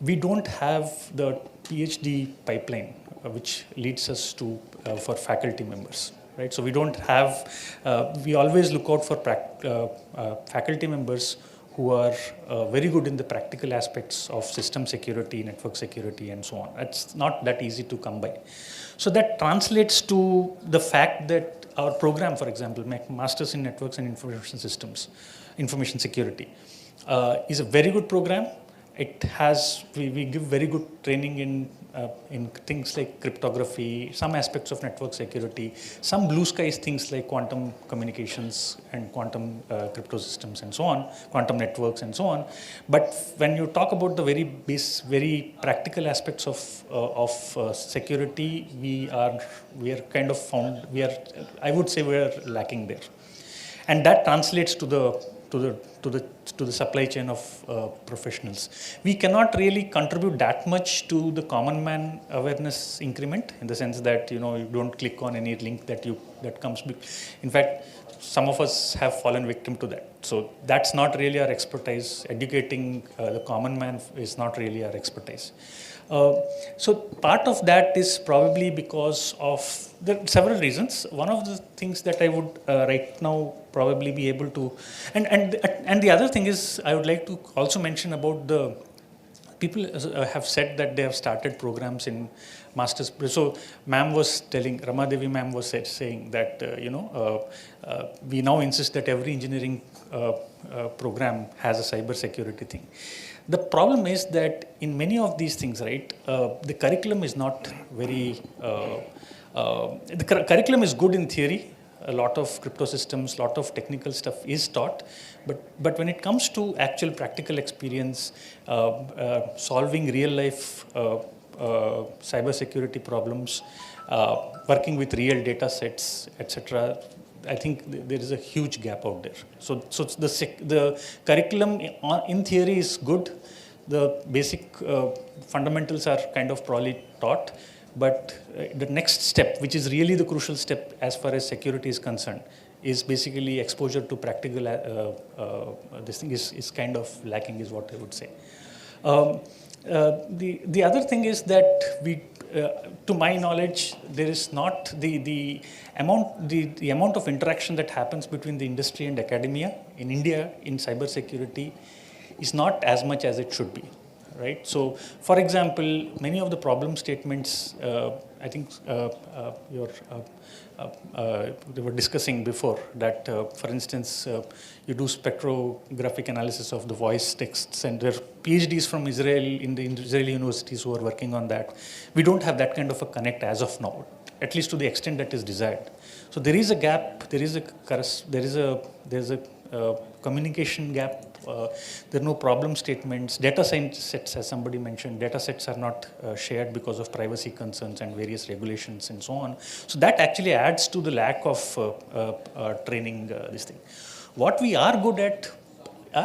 [SPEAKER 6] we don't have the PhD pipeline which leads us to for faculty members. Right, so we don't have. We always look out for faculty members who are very good in the practical aspects of system security, network security, and so on. It's not that easy to come by. So that translates to the fact that our program, for example, Masters in Networks and Information Systems, Information Security, is a very good program. It has we give very good training in things like cryptography, some aspects of network security, some blue skies things like quantum communications and quantum crypto systems and so on, quantum networks and so on. But when you talk about the very practical aspects of security, we are kind of found I would say we are lacking there, and that translates to the supply chain of professionals. We cannot really contribute that much to the common man awareness increment, in the sense that you don't click on any link that comes. In fact, some of us have fallen victim to that. So that's not really our expertise. Educating the common man is not really our expertise. So part of that is probably because of there are several reasons. One of the things that I would right now probably be able to, and the other thing is I would like to also mention about the people have said that they have started programs in masters. So ma'am was telling, Ramadevi ma'am was saying that we now insist that every engineering program has a cyber security thing. The problem is that in many of these things, right, the curriculum is not very, the curriculum is good in theory. A lot of crypto systems, lot of technical stuff is taught, but when it comes to actual practical experience, solving real life cybersecurity problems, working with real data sets, etc., I think there is a huge gap out there. So the curriculum in theory is good. the basic fundamentals are kind of probably taught, but the next step, which is really the crucial step as far as security is concerned, is basically exposure to practical, this thing is kind of lacking, is what I would say. The other thing is that we, to my knowledge, there is not the amount of interaction that happens between the industry and academia in India in cybersecurity is not as much as it should be, right? So, for example, many of the problem statements, I think they were discussing before that, for instance, you do spectrographic analysis of the voice texts, and there are PhDs from Israel in the Israeli universities who are working on that. We don't have that kind of a connect as of now, at least to the extent that is desired. So there is a gap. There is a communication gap. There are no problem statements. Data sets, as somebody mentioned, data sets are not shared because of privacy concerns and various regulations and so on. So that actually adds to the lack of training this thing. What we are good at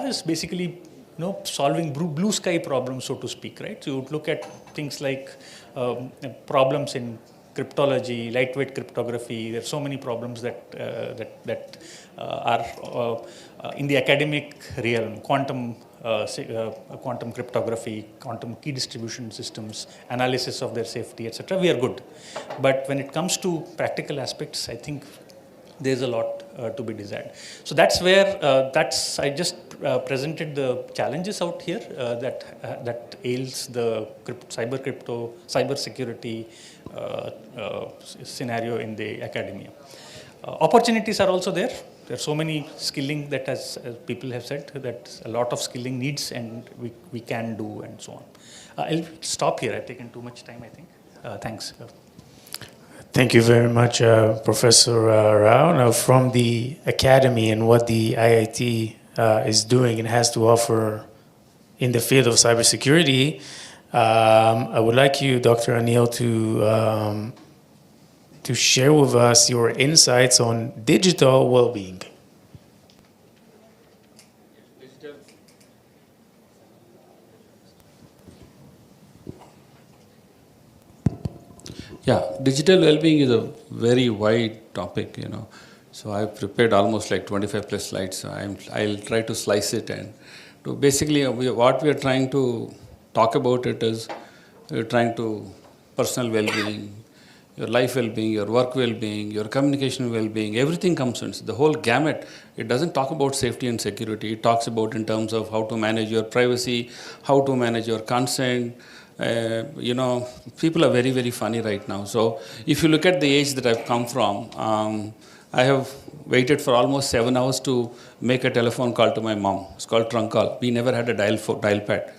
[SPEAKER 6] is basically solving blue sky problems, so to speak, right? So you would look at things like problems in cryptology, lightweight cryptography. There are so many problems that are in the academic realm. Quantum cryptography, quantum key distribution systems, analysis of their safety, etc. We are good, but when it comes to practical aspects, I think there's a lot to be desired. So that's where I just presented the challenges out here that ails the cybersecurity scenario in the academia. Opportunities are also there. There are so many skilling that, as people have said, that a lot of skilling needs and we can do and so on. I'll stop here. I've taken too much time, I think. Thanks.
[SPEAKER 22] Thank you very much, Professor Rao. Now, from the academy and what the IIT is doing and has to offer in the field of cybersecurity, I would like you, Dr. Anil, to share with us your insights on digital well-being.
[SPEAKER 23] Yeah, digital well-being is a very wide topic, So I've prepared almost like 25 plus slides. So I'll try to slice it and to basically what we are trying to talk about it is we're trying to personal well-being, your life well-being, your work well-being, your communication well-being, everything comes in. The whole gamut. It doesn't talk about safety and security. It talks about in terms of how to manage your privacy, how to manage your consent. People are very, very funny right now. So if you look at the age that I've come from, I have waited for almost 7 hours to make a telephone call to my mom. It's called trunk call. We never had a dial pad.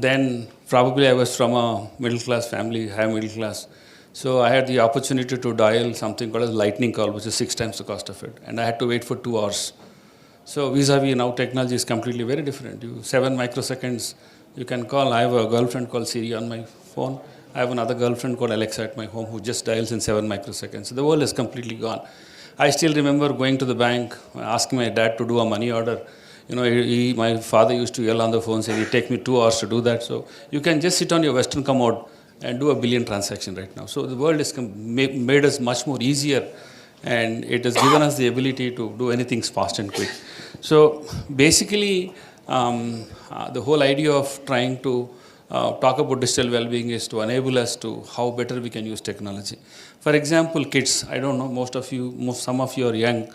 [SPEAKER 23] Then probably I was from a middle class family, high middle class. So I had the opportunity to dial something called a lightning call, which is 6 times the cost of it. And I had to wait for 2 hours. So vis-a-vis now technology is completely very different. 7 microseconds, you can call. I have a girlfriend called Siri on my phone. I have another girlfriend called Alexa at my home who just dials in 7 microseconds. So the world is completely gone. I still remember going to the bank, asking my dad to do a money order. My father used to yell on the phone saying, it take me 2 hours to do that. So you can just sit on your Western commode and do a billion transactions right now. So the world has made us much more easier, and it has given us the ability to do anything fast and quick. So basically, the whole idea of trying to talk about digital well-being is to enable us to how better we can use technology. For example, kids, I don't know, some of you are young.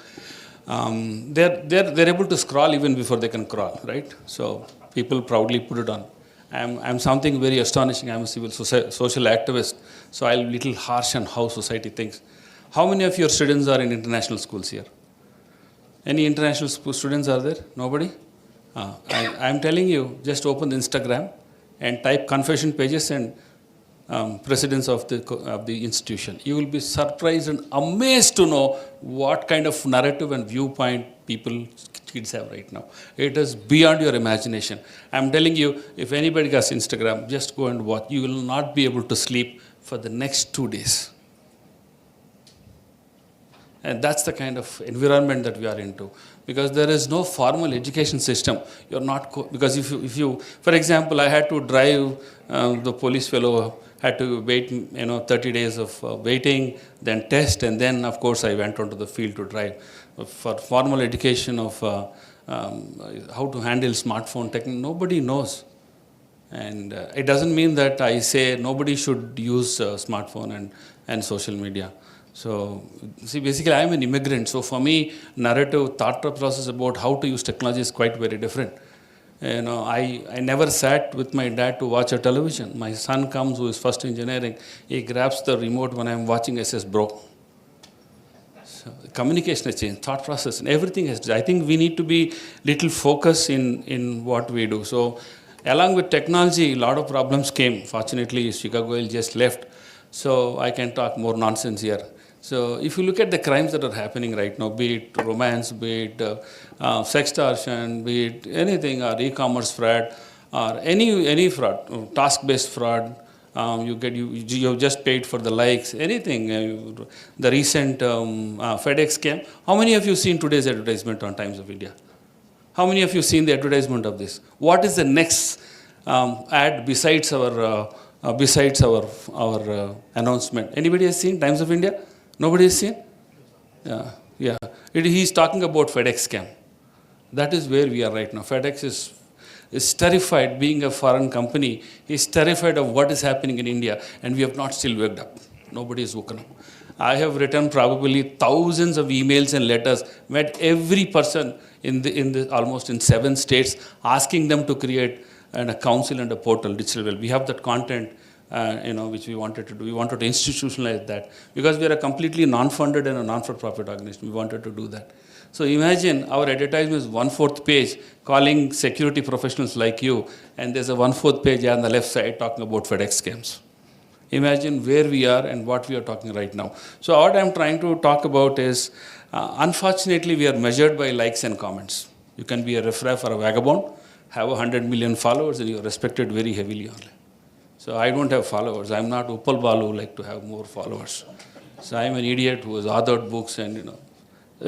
[SPEAKER 23] They're able to scroll even before they can crawl, right? So people proudly put it on. I'm something very astonishing. I'm a social activist, so I'll be a little harsh on how society thinks. How many of your students are in international schools here? Any international students are there? Nobody? I'm telling you, just open the Instagram and type confession pages and presidents of the institution. You will be surprised and amazed to know what kind of narrative and viewpoint kids have right now. It is beyond your imagination. I'm telling you, if anybody has Instagram, just go and watch. You will not be able to sleep for the next 2 days. And that's the kind of environment that we are into. Because there is no formal education system. You're not, because if you, for example, I had to drive, the police fellow had to wait, 30 days of waiting, then test, and then, of course, I went onto the field to drive. For formal education of how to handle smartphone technology, nobody knows. And it doesn't mean that I say nobody should use smartphone and social media. So, see, basically, I'm an immigrant. So, for me, narrative, thought process about how to use technology is quite very different. I never sat with my dad to watch a television. My son comes, who is first engineering, he grabs the remote when I'm watching SS Bro. So, communication has changed, thought process, and everything has changed. I think we need to be little focused in what we do. So, along with technology, a lot of problems came. Fortunately, Chicago just left, so I can talk more nonsense here. So if you look at the crimes that are happening right now, be it romance, be it sextortion, be it anything, or e-commerce fraud, or any fraud, task-based fraud, you just paid for the likes, anything. The recent FedEx scam. How many of you seen today's advertisement on Times of India? How many of you seen the advertisement of this? What is the next ad besides our announcement? Anybody has seen Times of India? Nobody has seen? Yeah. He's talking about FedEx scam. That is where we are right now. FedEx is terrified, being a foreign company. He's terrified of what is happening in India, and we have not still waked up. Nobody is woken up. I have written probably thousands of emails and letters, met every person almost in 7 states, asking them to create a council and a portal, digital well. We have that content, which we wanted to do. We wanted to institutionalize that because we are a completely non-funded and a non-for-profit organization. We wanted to do that. So imagine our advertisement is 1/4 page calling security professionals like you, and there's a 1/4 page on the left side talking about FedEx scams. Imagine where we are and what we are talking right now. So what I'm trying to talk about is, unfortunately, we are measured by likes and comments. You can be a riffraff or a vagabond, have 100 million followers, and you're respected very heavily only. So I don't have followers. I'm not Uppal Balu who like to have more followers. So I'm an idiot who has authored books and,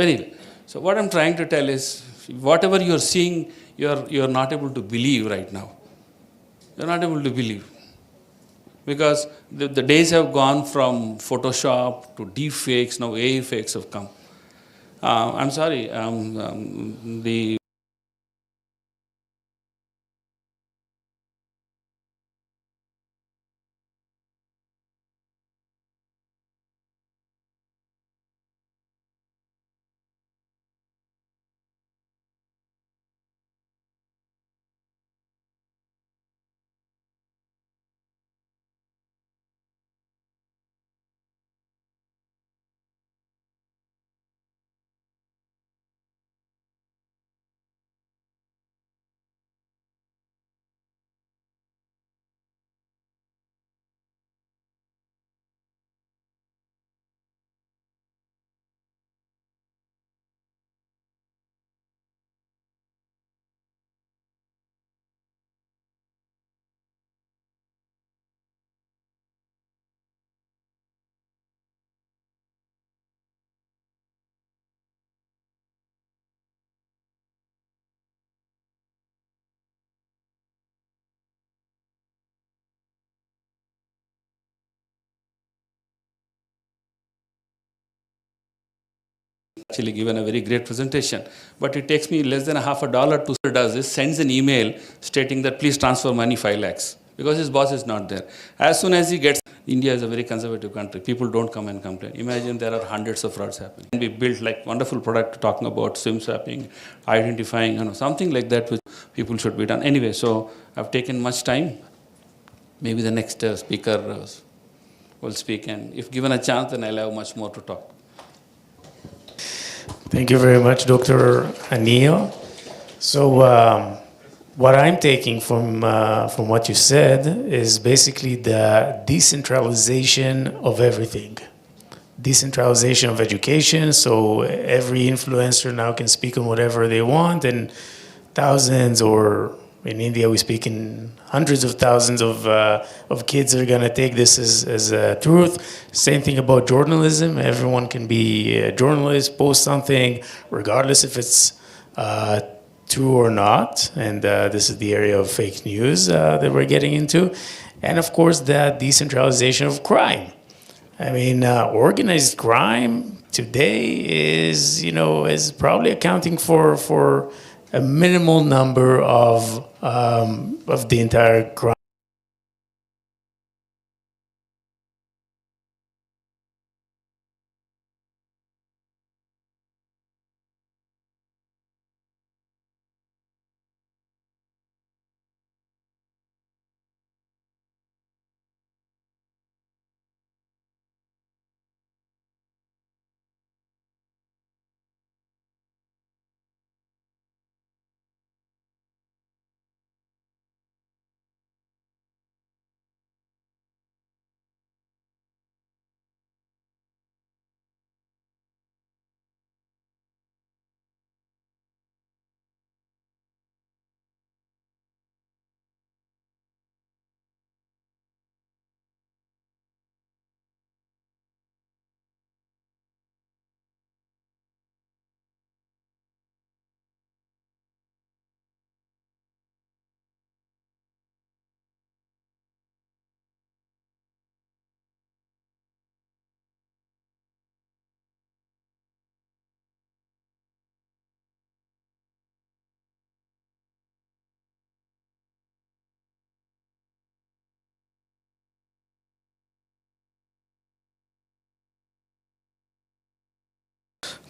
[SPEAKER 23] Anyway, so what I'm trying to tell is, whatever you're seeing, you're not able to believe right now. You're not able to believe. Because the days have gone from Photoshop to deep fakes, now AI fakes have come. I'm sorry, actually given a very great presentation, but it takes me less than $50 to does this, sends an email stating that please transfer money 5 lakhs because his boss is not there. As soon as he gets, India is a very conservative country. People don't come and complain. Imagine there are hundreds of frauds happening. We built like wonderful product talking about SIM swapping, identifying, something like that which people should be done. Anyway, so I've taken much time. Maybe the next speaker will speak, and if given a chance, then I'll have much more to talk.
[SPEAKER 22] Thank you very much, Dr. Anil. So what I'm taking from what you said is basically the decentralization of everything. Decentralization of education, so every influencer now can speak on whatever they want, and thousands or In India, we speak in hundreds of thousands of kids are going to take this as truth. Same thing about journalism. Everyone can be a journalist, post something, regardless if it's true or not. And this is the area of fake news that we're getting into. And of course, the decentralization of crime. I mean, organized crime today is probably accounting for a minimal number of the entire crime.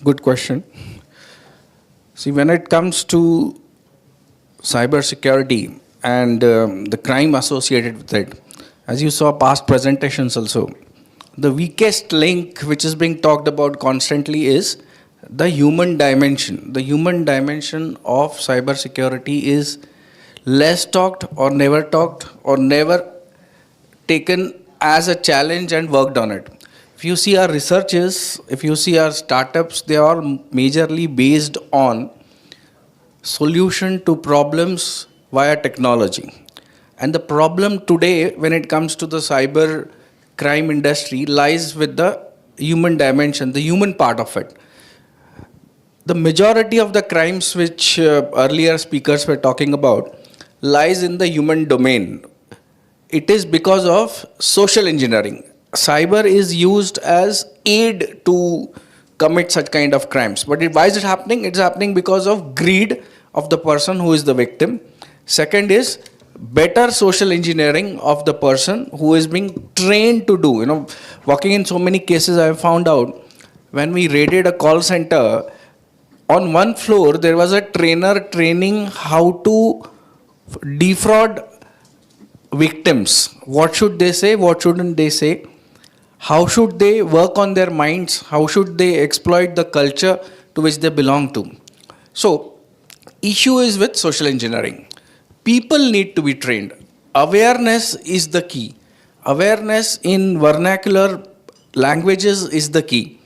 [SPEAKER 2] Good question. See, when it comes to cybersecurity and the crime associated with it, as you saw past presentations also, the weakest link which is being talked about constantly is the human dimension. The human dimension of cybersecurity is less talked or never taken as a challenge and worked on it. If you see our researches, if you see our startups, they are majorly based on solution to problems via technology. And the problem today when it comes to the cyber crime industry lies with the human dimension, the human part of it. The majority of the crimes which earlier speakers were talking about lies in the human domain. It is because of social engineering. Cyber is used as aid to commit such kind of crimes. But why is it happening? It's happening because of greed of the person who is the victim. Second is better social engineering of the person who is being trained to do. Working in so many cases, I have found out when we raided a call center, on one floor there was a trainer training how to defraud victims. What should they say? What shouldn't they say? How should they work on their minds? How should they exploit the culture to which they belong to? So, issue is with social engineering. People need to be trained. Awareness is the key. Awareness in vernacular languages is the key.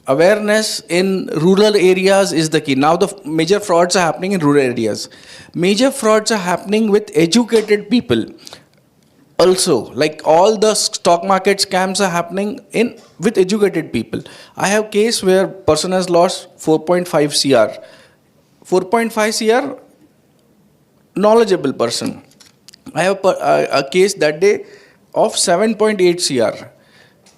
[SPEAKER 2] Awareness in rural areas is the key. Now the major frauds are happening in rural areas. Major frauds are happening with educated people. Also, like all the stock market scams are happening with educated people. I have a case where person has lost 4.5 CR. 4.5 CR, knowledgeable person. I have a case that day of 7.8 CR.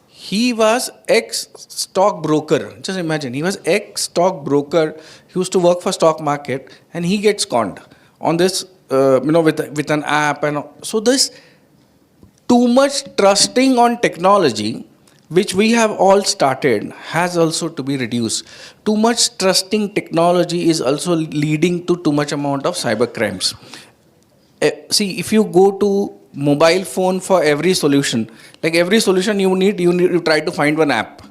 [SPEAKER 2] He was ex-stockbroker. Just imagine, he was ex-stockbroker. He used to work for stock market and he gets conned on this, with an app. And so this too much trusting on technology, which we have all started, has also to be reduced. Too much trusting technology is also leading to too much amount of cyber crimes. See, if you go to mobile phone for every solution, like every solution you try to find one app.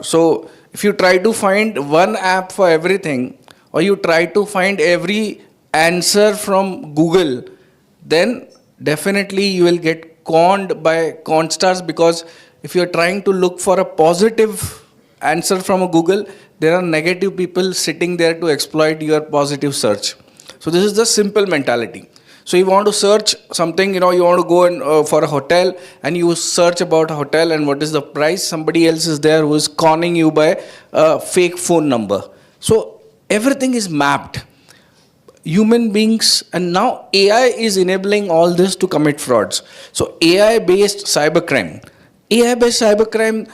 [SPEAKER 2] So if you try to find one app for everything, or you try to find every answer from Google, then definitely you will get conned by constars, because if you're trying to look for a positive answer from a Google, there are negative people sitting there to exploit your positive search. So this is the simple mentality. So you want to search something, you want to go in, for a hotel, and you search about a hotel and what is the price. Somebody else is there who is conning you by a fake phone number. So everything is mapped. Human beings, and now AI is enabling all this to commit frauds. So AI-based cybercrime. AI-based cybercrime,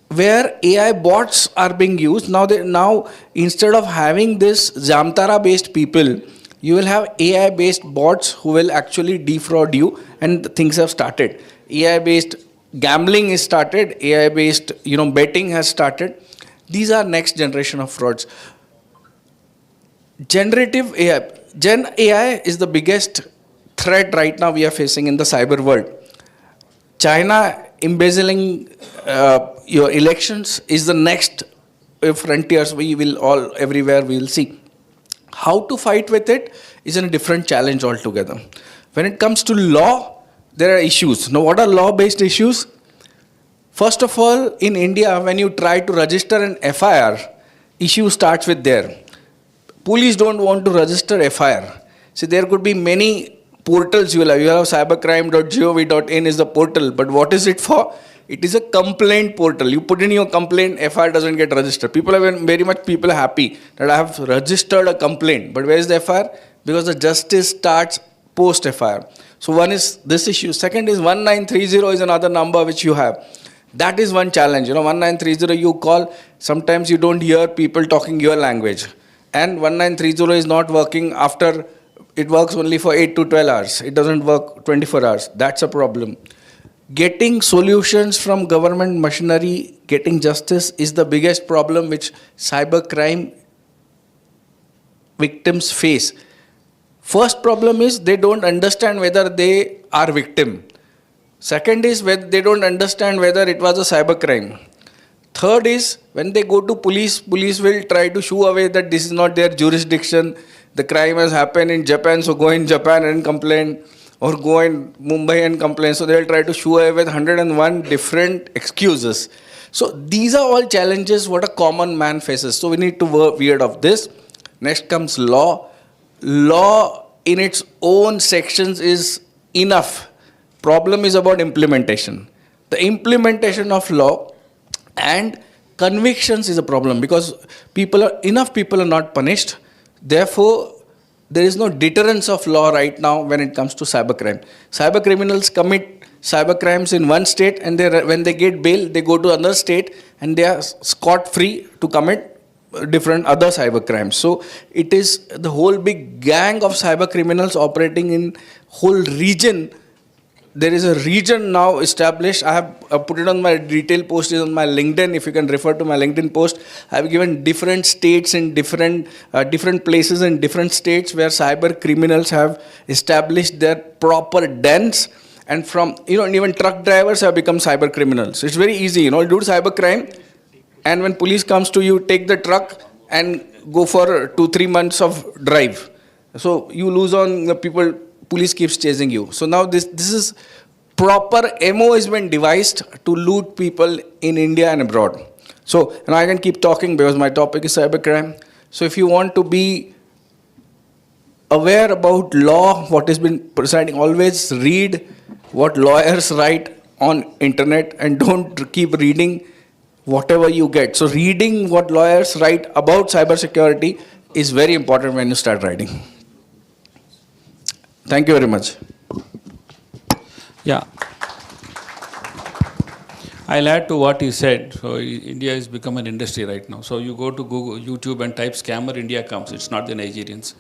[SPEAKER 2] where AI bots are being used. Now instead of having this Jamtara-based people, you will have AI-based bots who will actually defraud you, and things have started. AI-based gambling is started. AI-based, betting has started. These are next generation of frauds. Generative AI. Gen AI is the biggest threat right now we are facing in the cyber world. China embezzling your elections is the next frontiers we will all, everywhere we will see. How to fight with it is a different challenge altogether. When it comes to law, there are issues. Now, what are law-based issues? First of all, in India, when you try to register an FIR, issue starts with there. Police don't want to register FIR. See, there could be many portals you will have. You have cybercrime.gov.in is the portal, but what is it for? It is a complaint portal. You put in your complaint, FIR doesn't get registered. People are very much happy that I have registered a complaint. But where is the FIR? Because the justice starts post FIR. So one is this issue. Second is 1930 is another number which you have. That is one challenge. 1930 you call, sometimes you don't hear people talking your language. And 1930 is not working after, it works only for 8 to 12 hours. It doesn't work 24 hours. That's a problem. Getting solutions from government machinery, getting justice is the biggest problem which cybercrime victims face. First problem is they don't understand whether they are victim. Second is whether they don't understand whether it was a cybercrime. Third is when they go to police, police will try to shoo away that this is not their jurisdiction. The crime has happened in Japan, so go in Japan and complain, or go in Mumbai and complain. So they will try to shoo away with 101 different excuses. So these are all challenges what a common man faces. So we need to work weird of this. Next comes law. Law in its own sections is enough. Problem is about implementation. The implementation of law and convictions is a problem because enough people are not punished. Therefore, there is no deterrence of law right now when it comes to cybercrime. Cyber criminals commit cybercrimes in one state, and when they get bail, they go to another state and they are scot-free to commit different other cybercrimes. So it is the whole big gang of cyber criminals operating in whole region. There is a region now established. I have put it on my detail post on my LinkedIn. If you can refer to my LinkedIn post, I have given different states in different places in different states where cyber criminals have established their proper dens. And from, even truck drivers have become cyber criminals. It's very easy, do cyber crime. And when police comes to you, take the truck and go for 2-3 months of drive. So you lose on the people. Police keeps chasing you. So now this is proper MO has been devised to loot people in India and abroad. So, and I can keep talking because my topic is cybercrime. So if you want to be aware about law, what has been presiding, always read what lawyers write on internet and don't keep reading whatever you get. So reading what lawyers write about cybersecurity is very important when you start writing. Thank you very much.
[SPEAKER 23] Yeah. I'll add to what you said. So India has become an industry right now. So you go to Google, YouTube and type scammer, India comes. It's not the Nigerians.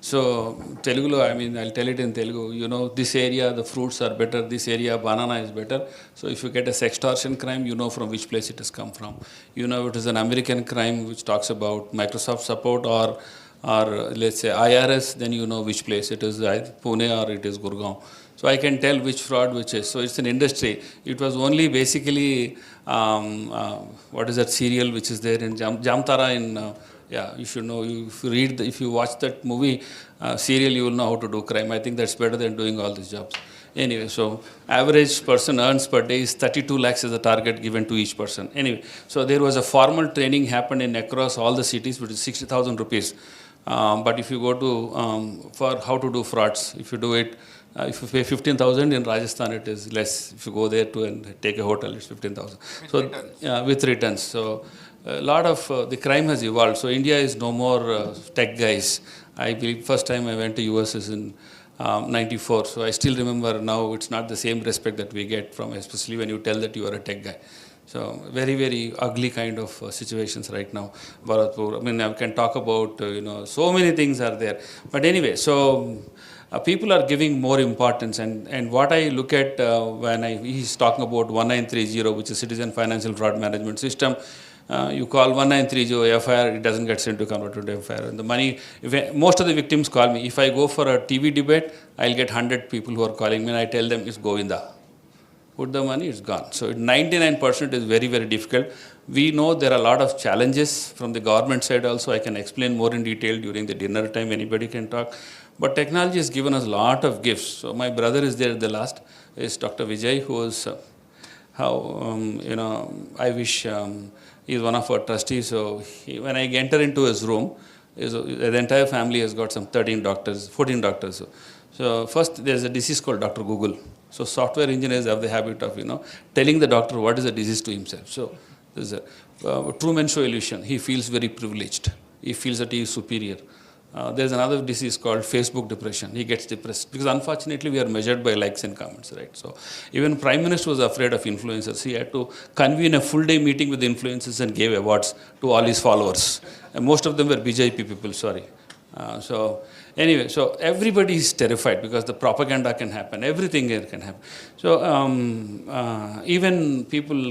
[SPEAKER 23] So Telugu, I'll tell it in Telugu. This area, the fruits are better. This area, banana is better. So if you get a sextortion crime, you know from which place it has come from. It is an American crime which talks about Microsoft support or let's say IRS, then you know which place it is, Pune or it is Gurgaon. So I can tell which fraud which is. So it's an industry. It was only basically, what is that serial which is there in Jamtara in, you should know, if you watch that movie, serial, you will know how to do crime. I think that's better than doing all these jobs. Anyway, so average person earns per day is 32 lakhs as the target given to each person. Anyway, so there was a formal training happened across all the cities, which is 60,000 rupees. But if you go to, for how to do frauds, if you do it, if you pay 15,000 in Rajasthan, it is less. If you go there to and take a hotel, it's 15,000. So with returns. So a lot of the crime has evolved. So India is no more tech guys. I believe first time I went to US is in 94. So I still remember now it's not the same respect that we get from, especially when you tell that you are a tech guy. So very, very ugly kind of situations right now. Bharatpur, I mean, I can talk about, so many things are there. But anyway, so people are giving more importance. And what I look at when he's talking about 1930, which is Citizen Financial Fraud Management System, you call 1930 FIR, it doesn't get sent to convert to FIR. And the money, most of the victims call me. If I go for a TV debate, I'll get 100 people who are calling me and I tell them it's Govinda. Put the money, it's gone. So 99% is very, very difficult. We know there are a lot of challenges from the government side also. I can explain more in detail during the dinner time. Anybody can talk. But technology has given us a lot of gifts. So my brother is there at the last, is Dr. Vijay, who is, I wish he's one of our trustees. So when I enter into his room, the entire family has got some 14 doctors. So first there's a disease called Dr. Google. So software engineers have the habit of, telling the doctor what is the disease to himself. So there's a Truman Show illusion. He feels very privileged. He feels that he is superior. There's another disease called Facebook depression. He gets depressed because unfortunately we are measured by likes and comments, right? So even Prime Minister was afraid of influencers. He had to convene a full day meeting with influencers and gave awards to all his followers. And most of them were BJP people, sorry. So anyway, so everybody is terrified because the propaganda can happen, everything here can happen. So even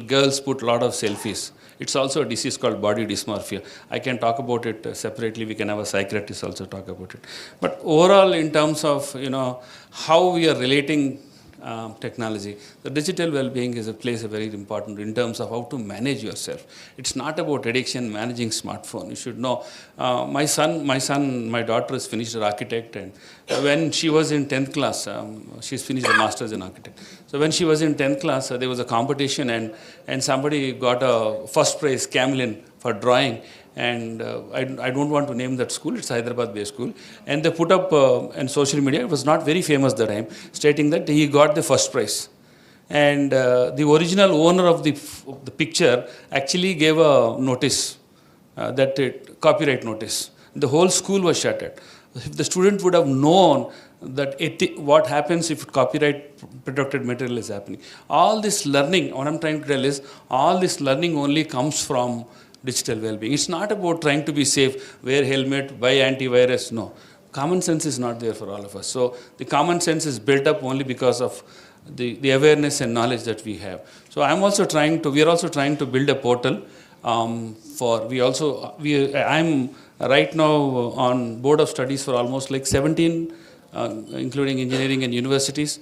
[SPEAKER 23] girls put a lot of selfies. It's also a disease called body dysmorphia. I can talk about it separately. We can have a psychiatrist also talk about it. But overall, in terms of how we are relating technology, the digital well-being plays a very important in terms of how to manage yourself. It's not about addiction, managing smartphone. You should know. My daughter has finished her architect, and when she was in 10th class, she's finished a master's in architect. So when she was in 10th class, there was a competition, and somebody got a first prize, Camlin, for drawing. And I don't want to name that school, it's a Hyderabad-based school. And they put up on social media, it was not very famous at the time, stating that he got the first prize. And the original owner of the picture actually gave a notice, copyright notice. The whole school was shuttered. If the student would have known that what happens if copyright protected material is happening. All this learning, what I'm trying to tell is, all this learning only comes from digital well-being. It's not about trying to be safe, wear helmet, buy antivirus, no. Common sense is not there for all of us. So the common sense is built up only because of the awareness and knowledge that we have. So we are also trying to build a portal I'm right now on board of studies for almost like 17 including engineering and universities.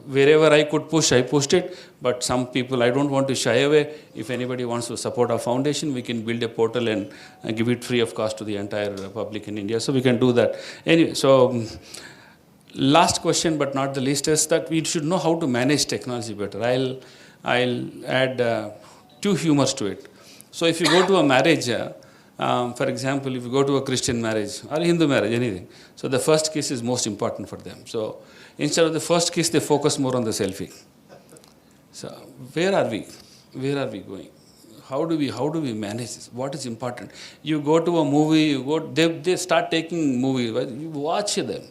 [SPEAKER 23] Wherever I could push, I pushed it. But some people, I don't want to shy away. If anybody wants to support our foundation, we can build a portal and give it free of cost to the entire public in India. So we can do that. Anyway, so last question, but not the least, is that we should know how to manage technology better. I'll add two humors to it. So if you go to a marriage, for example, if you go to a Christian marriage or a Hindu marriage, anything, so the first kiss is most important for them. So instead of the first kiss, they focus more on the selfie. So where are we? Where are we going? How do we manage this? What is important? You go to a movie, they start taking movies, right? You watch them.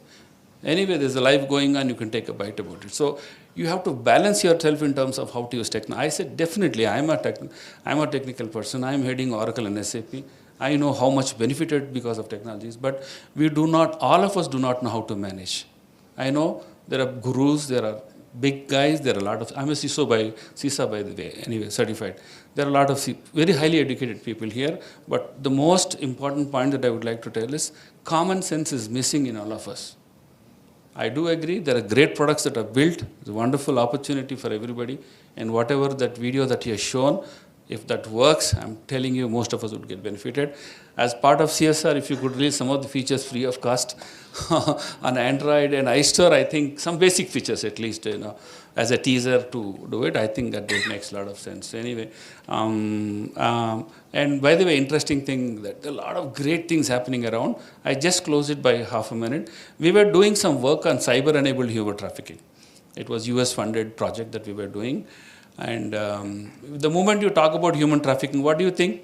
[SPEAKER 23] Anyway, there's a live going on, you can take a bite about it. So you have to balance yourself in terms of how to use technology. I said, definitely, I'm a technical person. I'm heading Oracle and SAP. I know how much benefited because of technologies, but all of us do not know how to manage. I know there are gurus, there are big guys, there are a lot of, I'm a CISA by the way, anyway, certified. There are a lot of very highly educated people here, but the most important point that I would like to tell is common sense is missing in all of us. I do agree, there are great products that are built, it's a wonderful opportunity for everybody, and whatever that video that he has shown, If that works, I'm telling you, most of us would get benefited. As part of CSR, if you could release some of the features free of cost on Android and iStore, I think some basic features at least, as a teaser to do it, I think that makes a lot of sense. Anyway, and by the way, interesting thing that a lot of great things happening around. I just closed it by half a minute. We were doing some work on cyber-enabled human trafficking. It was US-funded project that we were doing. And the moment you talk about human trafficking, what do you think?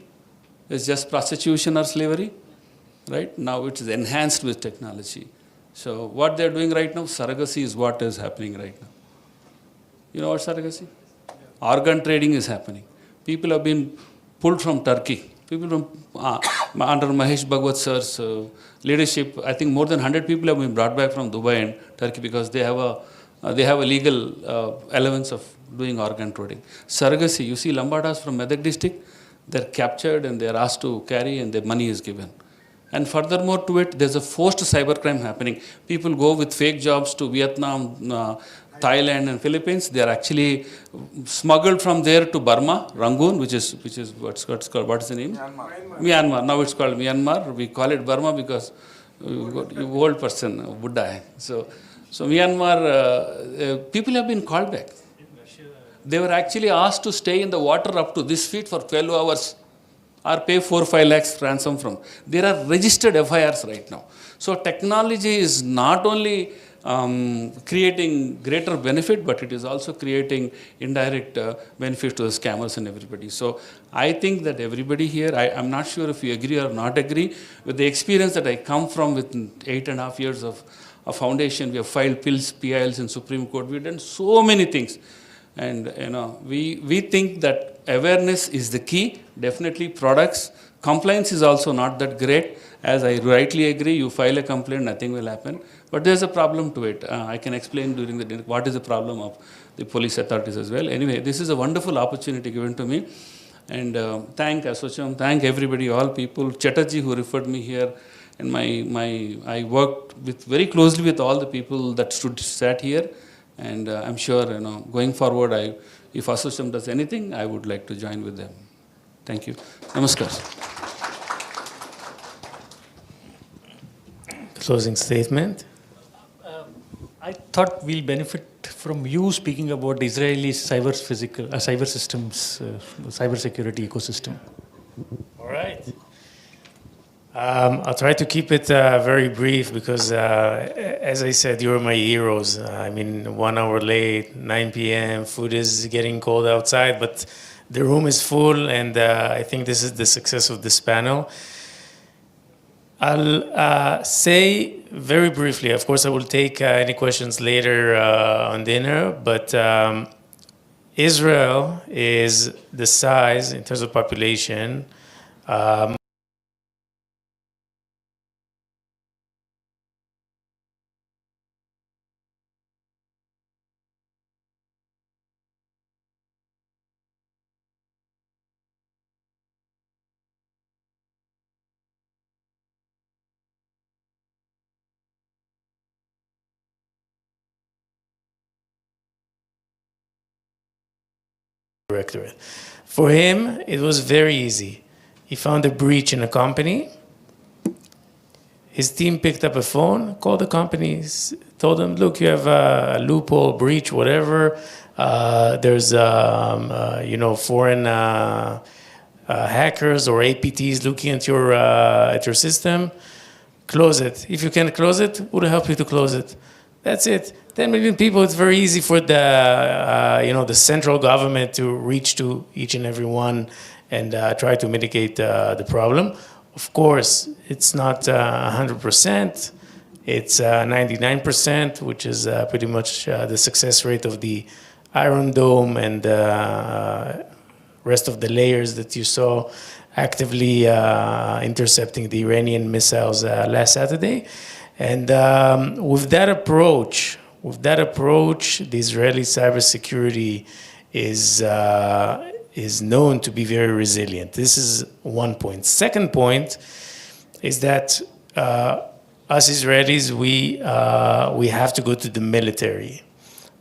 [SPEAKER 23] It's just prostitution or slavery, right? Now it is enhanced with technology. So what they're doing right now, surrogacy is what is happening right now. You know what surrogacy? Organ trading is happening. People have been pulled from Turkey. People from under Mahesh Bhagwat sir's leadership, I think more than 100 people have been brought back from Dubai and Turkey because they have a legal allowance of doing organ trading. Surrogacy, you see Lambadas from Medak district, they're captured and they're asked to carry and their money is given. And furthermore to it, there's a forced cybercrime happening. People go with fake jobs to Vietnam, Thailand and Philippines. They are actually smuggled from there to Burma, Rangoon, which is what's called, what is the name? Myanmar. Now it's called Myanmar. We call it Burma because old person would die. So Myanmar, people have been called back. They were actually asked to stay in the water up to this feet for 12 hours or pay 4-5 lakhs ransom from. There are registered FIRs right now. So technology is not only creating greater benefit, but it is also creating indirect benefit to the scammers and everybody. So I think that everybody here, I'm not sure if you agree or not agree, with the experience that I come from with 8.5 years of a foundation, we have filed PILs in Supreme Court, we've done so many things. And we think that awareness is the key. Definitely products. Compliance is also not that great. As I rightly agree, you file a complaint, nothing will happen. But there's a problem to it. I can explain during the dinner what is the problem of the police authorities as well. Anyway, this is a wonderful opportunity given to me. And thank Assocham, thank everybody, all people. Chatterjee who referred me here. And I worked very closely with all the people that sat here. And I'm sure, going forward, if Assocham does anything, I would like to join with them. Thank you. Namaskar.
[SPEAKER 22] Closing statement.
[SPEAKER 6] I thought we'll benefit from you speaking about the Israeli cyber systems, cybersecurity ecosystem.
[SPEAKER 22] All right. I'll try to keep it very brief because, as I said, you're my heroes. 1 hour late, 9 p.m., food is getting cold outside, but the room is full, and I think this is the success of this panel. I'll say very briefly, of course, I will take any questions later on dinner, but Israel is the size, in terms of population, directorate. For him, it was very easy. He found a breach in a company. His team picked up a phone, called the company, told them, look, you have a loophole, breach, whatever. There's, foreign hackers or APTs looking at your system. Close it. If you can't close it, we'll help you to close it. That's it. 10 million people, it's very easy for the central government to reach to each and every one and try to mitigate the problem. Of course, it's not 100%. It's 99%, which is pretty much the success rate of the Iron Dome and rest of the layers that you saw actively intercepting the Iranian missiles last Saturday. And with that approach, the Israeli cybersecurity is known to be very resilient. This is one point. Second point is that us Israelis, we have to go to the military.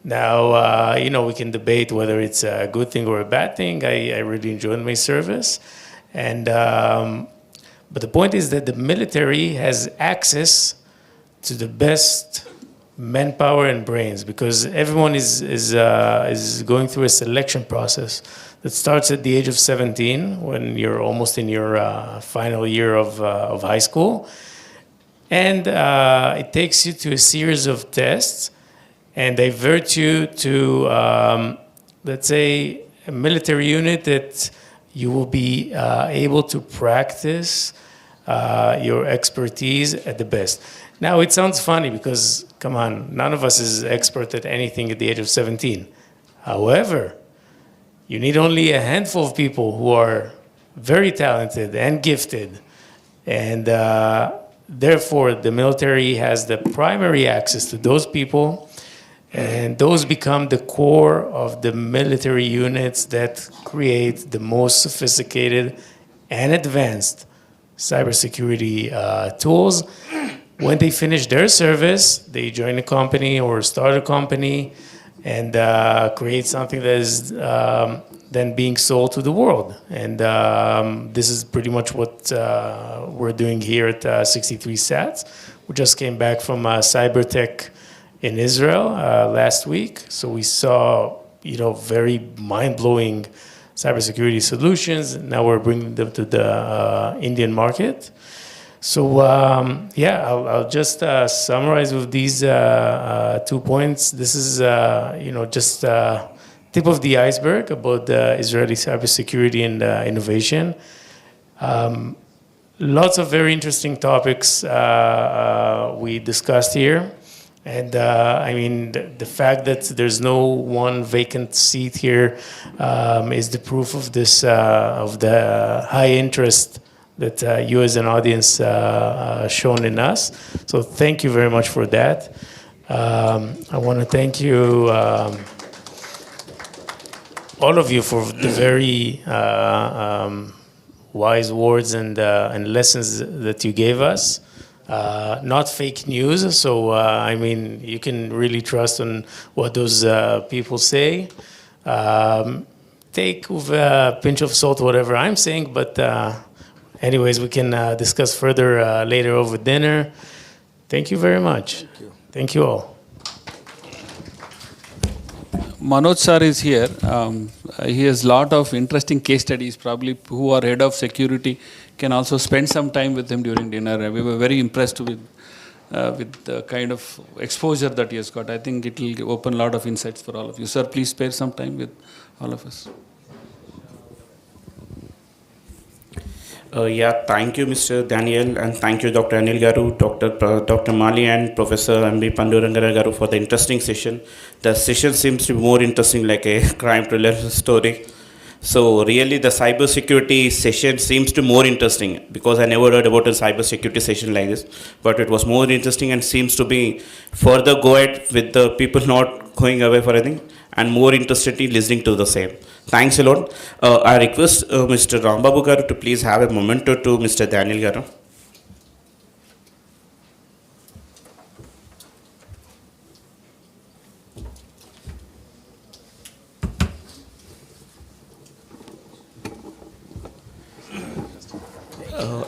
[SPEAKER 22] Now, we can debate whether it's a good thing or a bad thing. I really enjoyed my service. And, but the point is that the military has access to the best manpower and brains, because everyone is going through a selection process that starts at the age of 17, when you're almost in your final year of high school. And it takes you to a series of tests and divert you to, let's say, a military unit that you will be able to practice your expertise at the best. Now, it sounds funny because, come on, none of us is expert at anything at the age of 17. However, you need only a handful of people who are very talented and gifted, and therefore the military has the primary access to those people, and those become the core of the military units that create the most sophisticated and advanced cybersecurity tools. When they finish their service, they join a company or start a company and create something that is then being sold to the world. And this is pretty much what we're doing here at 63 Sats. We just came back from Cybertech in Israel last week. So we saw, very mind-blowing cybersecurity solutions. Now we're bringing them to the Indian market. So I'll just summarize with these 2 points. This is just tip of the iceberg about the Israeli cybersecurity and innovation. Lots of very interesting topics we discussed here. And the fact that there's no one vacant seat here is the proof of this, of the high interest that you as an audience shown in us. So thank you very much for that. I want to thank you, all of you, for the very wise words and lessons that you gave us. Not fake news, so you can really trust on what those people say. Take with a pinch of salt whatever I'm saying, but anyways, we can discuss further later over dinner. Thank you very much. Thank you. Thank you all.
[SPEAKER 23] Manoj sir is here. He has a lot of interesting case studies. Probably who are head of security can also spend some time with him during dinner. We were very impressed with the kind of exposure that he has got. I think it will open a lot of insights for all of you. Sir, please spare some time with all of us.
[SPEAKER 8] Thank you, Mr. Daniel, and thank you, Dr. Anil Garu, Dr. Mali, and Professor M.B. Pandurangara Garu for the interesting session. The session seems to be more interesting, like a crime thriller story. So really, the cybersecurity session seems to be more interesting, because I never heard about a cybersecurity session like this. But it was more interesting and seems to be further go ahead with the people not going away for anything and more interested in listening to the same. Thanks a lot. I request Mr. Rambabu Garu to please have a moment or two, Mr. Daniel Garu.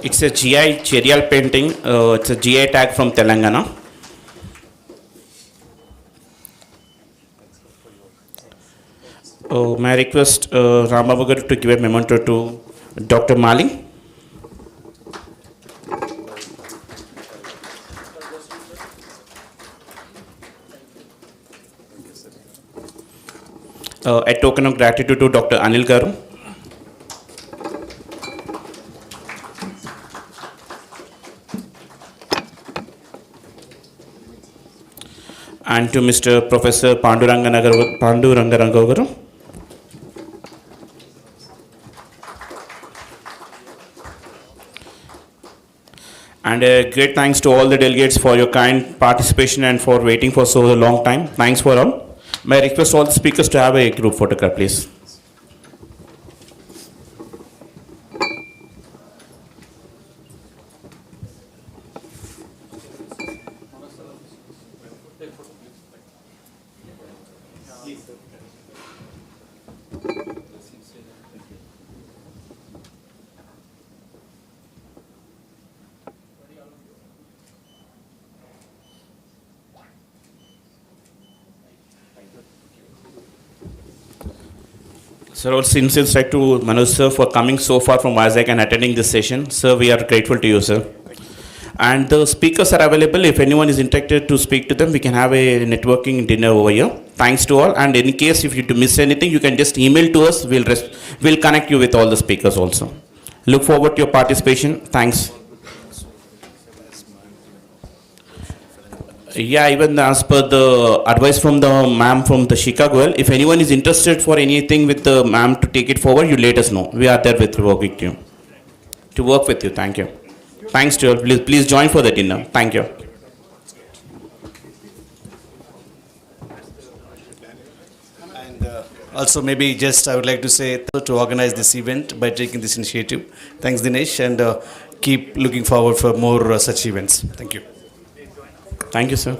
[SPEAKER 8] It's a GI Cherial painting. It's a GI tag from Telangana. May I request Rambabu Garu to give a memento to Dr. Mali? A token of gratitude to Dr. Anil Garu. And to Mr. Professor Pandurangara Garu. And a great thanks to all the delegates for your kind participation and for waiting for so long time. Thanks for all. May I request all the speakers to have a group photograph, please. Sir, also sincere thanks to Manoj sir for coming so far from Vizag and attending this session. Sir, we are grateful to you, sir. And the speakers are available. If anyone is interested to speak to them, we can have a networking dinner over here. Thanks to all. And in case if you to miss anything, you can just email to us. We'll connect you with all the speakers also. Look forward to your participation. Thanks. Yeah, even as per the advice from the ma'am from the Chicago, if anyone is interested for anything with the ma'am to take it forward, you let us know. We are there to work with you. Thank you. Thanks to you. Please join for the dinner. Thank you.
[SPEAKER 9] And also maybe just I would like to say to organize this event by taking this initiative. Thanks Dinesh, and keep looking forward for more such events. Thank you.
[SPEAKER 8] Thank you, sir.